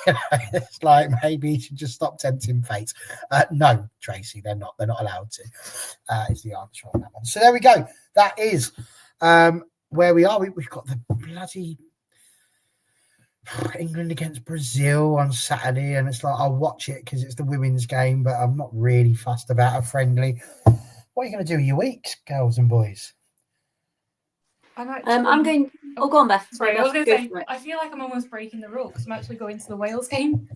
it's maybe he should just stop tempting fate. No, Tracy, they're not allowed to. Is the answer on that one. So there we go. That is where we are. We've got the bloody England against Brazil on Saturday, and it's I'll watch it because it's the women's game, but I'm not really fussed about a friendly. What are you going to do with your weeks, girls and boys? I'm going. Oh, go on, Beth. Sorry, I was going to say. I feel like I'm almost breaking the rule because I'm actually going to the Wales game.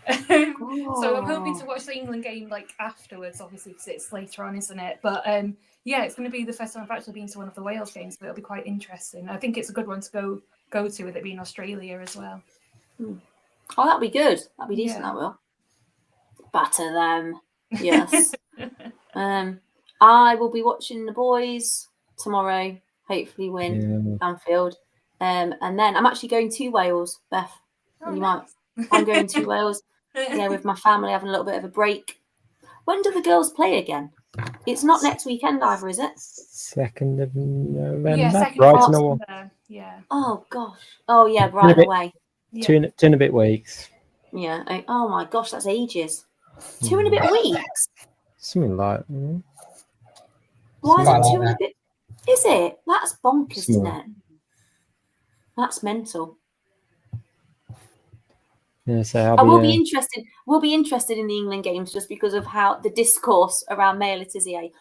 So I'm hoping to watch the England game afterwards, obviously, because it's later on, isn't it? But it's going to be the first time I've actually been to one of the Wales games, but it'll be quite interesting. I think it's a good one to go to with it being Australia as well. Oh, that'll be good. That'll be decent. That will. Batter them. Yes. I will be watching the boys tomorrow. Hopefully win Anfield. And then I'm actually going to Wales, Beth. I'm going to Wales. With my family, having a little bit of a break. When do the girls play again? It's not next weekend either, is it? 2nd of November. Yeah, 2nd right of November. Yeah. Oh gosh. Oh yeah, right away. Two and a bit weeks. Yeah. Oh my gosh, that's ages. 2 and a bit weeks. Something like that. Why is it 2 and a bit? Is it? That's bonkers, isn't it? That's mental. Yeah, so we'll be interested. We'll be interested in the England games just because of how the discourse around May Letizia.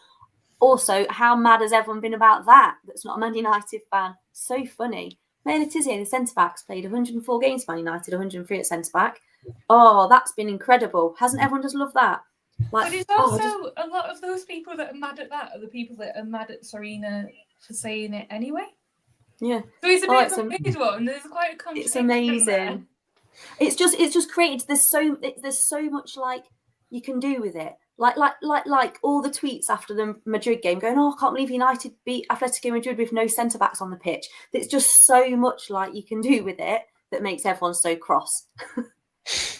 Also, how mad has everyone been about that? That's not a Man United fan. So funny. May Letizia, the centre backs, played 104 games for Man United, 103 at centre back. Oh, that's been incredible. Hasn't everyone just loved that? But it's also a lot of those people that are mad at that are the people that are mad at Serena for saying it anyway. Yeah. So it's a bit of a weird one. There's quite a contradiction. It's amazing. There. It's just created. There's so much you can do with it. Like all the tweets after the Madrid game going, I can't believe United beat Atlético Madrid with no centre backs on the pitch. There's just so much you can do with it that makes everyone so cross.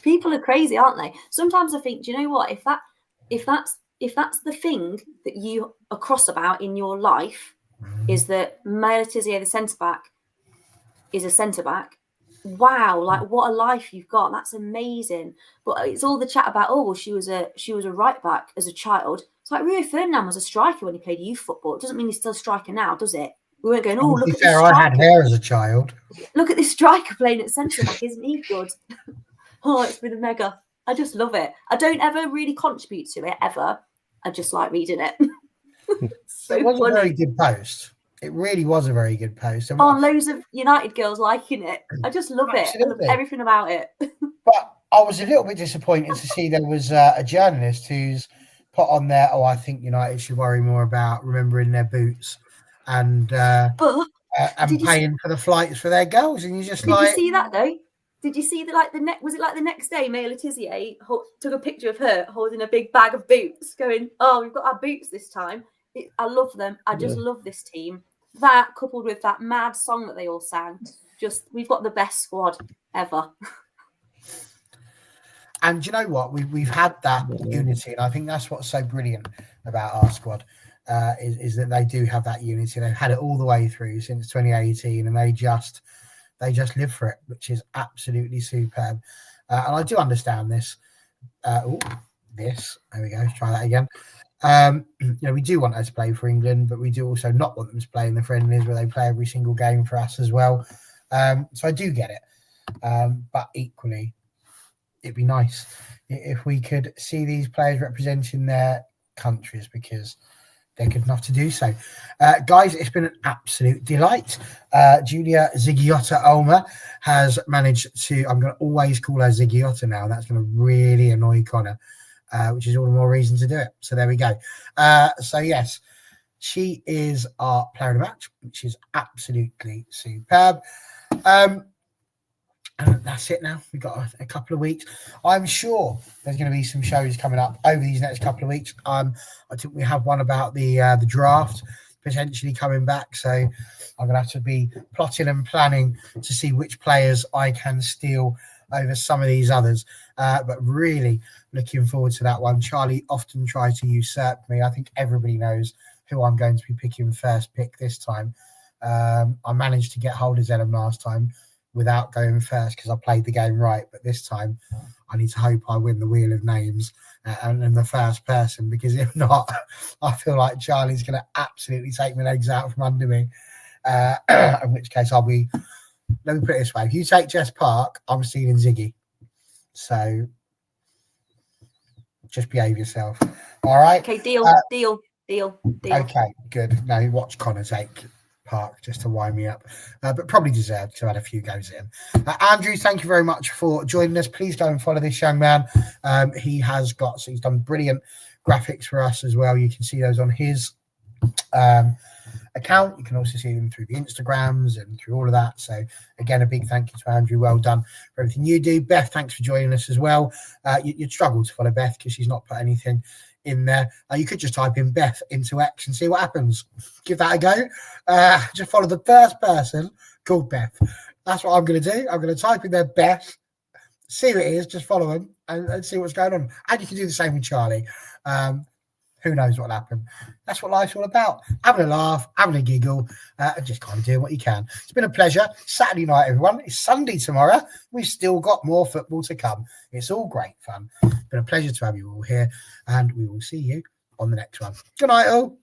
People are crazy, aren't they? Sometimes I think, do you know what? If that's the thing that you are cross about in your life, is that May Letizia, the centre back, is a centre back. Wow, what a life you've got. That's amazing. But it's all the chat about, she was a right back as a child. It's Rio Ferdinand was a striker when he played youth football. It doesn't mean he's still a striker now, does it? We weren't going, look at this striker. I had hair as a child. Look at this striker playing at centre back, isn't he good? It's been a mega. I just love it. I don't ever really contribute to it, ever. I just like reading it. So it was a very good post. It really was a very good post. And Oh, and loads of United girls liking it. I just love it. I love Absolutely. everything about it. But I was a little bit disappointed to see there was a journalist who's put on there, oh, I think United should worry more about remembering their boots and But did you paying for the flights for their girls. And you're just did like, you see that though? Did you see that? Like was it like the next day? May Letizier took a picture of her holding a big bag of boots, going, "Oh, we've got our boots this time. I love them. I just love this team." That coupled with that mad song that they all sang, we've got the best squad ever. and you know what? We've had that unity, and I think that's what's so brilliant about our squad. Is that they do have that unity. They've had it all the way through since 2018, and they just live for it, which is absolutely superb. And I do understand this. There we go. Let's try that again. We do want us to play for England, but we do also not want them to play in the friendlies where they play every single game for us as well. So I do get it. But equally, it'd be nice if we could see these players representing their countries, because they're good enough to do so. Guys, it's been an absolute delight. Julia Zigiotta Ulmer has managed to, I'm going to always call her Zigiotta now. That's going to really annoy Connor, which is all the more reason to do it. So there we go. So yes, she is our player of the match, which is absolutely superb. And that's it now. We've got a couple of weeks. I'm sure there's going to be some shows coming up over these next couple of weeks. I think we have one about the draft potentially coming back. So I'm going to have to be plotting and planning to see which players I can steal over some of these others. But really looking forward to that one. Charlie often tries to usurp me. I think everybody knows who I'm going to be picking first pick this time. I managed to get hold of Zellum last time without going first because I played the game right. But this time I need to hope I win the wheel of names and the first person, because if not, I feel like Charlie's going to absolutely take my legs out from under me. In which case I'll be, let me put it this way. If you take Jess Park, I'm stealing Ziggy. So just behave yourself. All right. Okay, deal. Okay, good. Now watch Connor take Park just to wind me up, but probably deserved because I had a few goes in. Andrew, thank you very much for joining us. Please go and follow this young man. He's done brilliant graphics for us as well. You can see those on his account. You can also see them through the Instagrams and through all of that. So again, a big thank you to Andrew. Well done for everything you do. Beth, thanks for joining us as well. You'd struggle to follow Beth because she's not put anything in there. You could just type in Beth into X and see what happens. Give that a go. Just follow the first person called Beth. That's what I'm going to do. I'm going to type in there Beth, see what it is, just follow him and see what's going on. And you can do the same with Charlie. Who knows what'll happen? That's what life's all about. Having a laugh, having a giggle, and just kind of doing what you can. It's been a pleasure. Saturday night, everyone. It's Sunday tomorrow. We've still got more football to come. It's all great fun. It's been a pleasure to have you all here, and we will see you on the next one. Good night, all.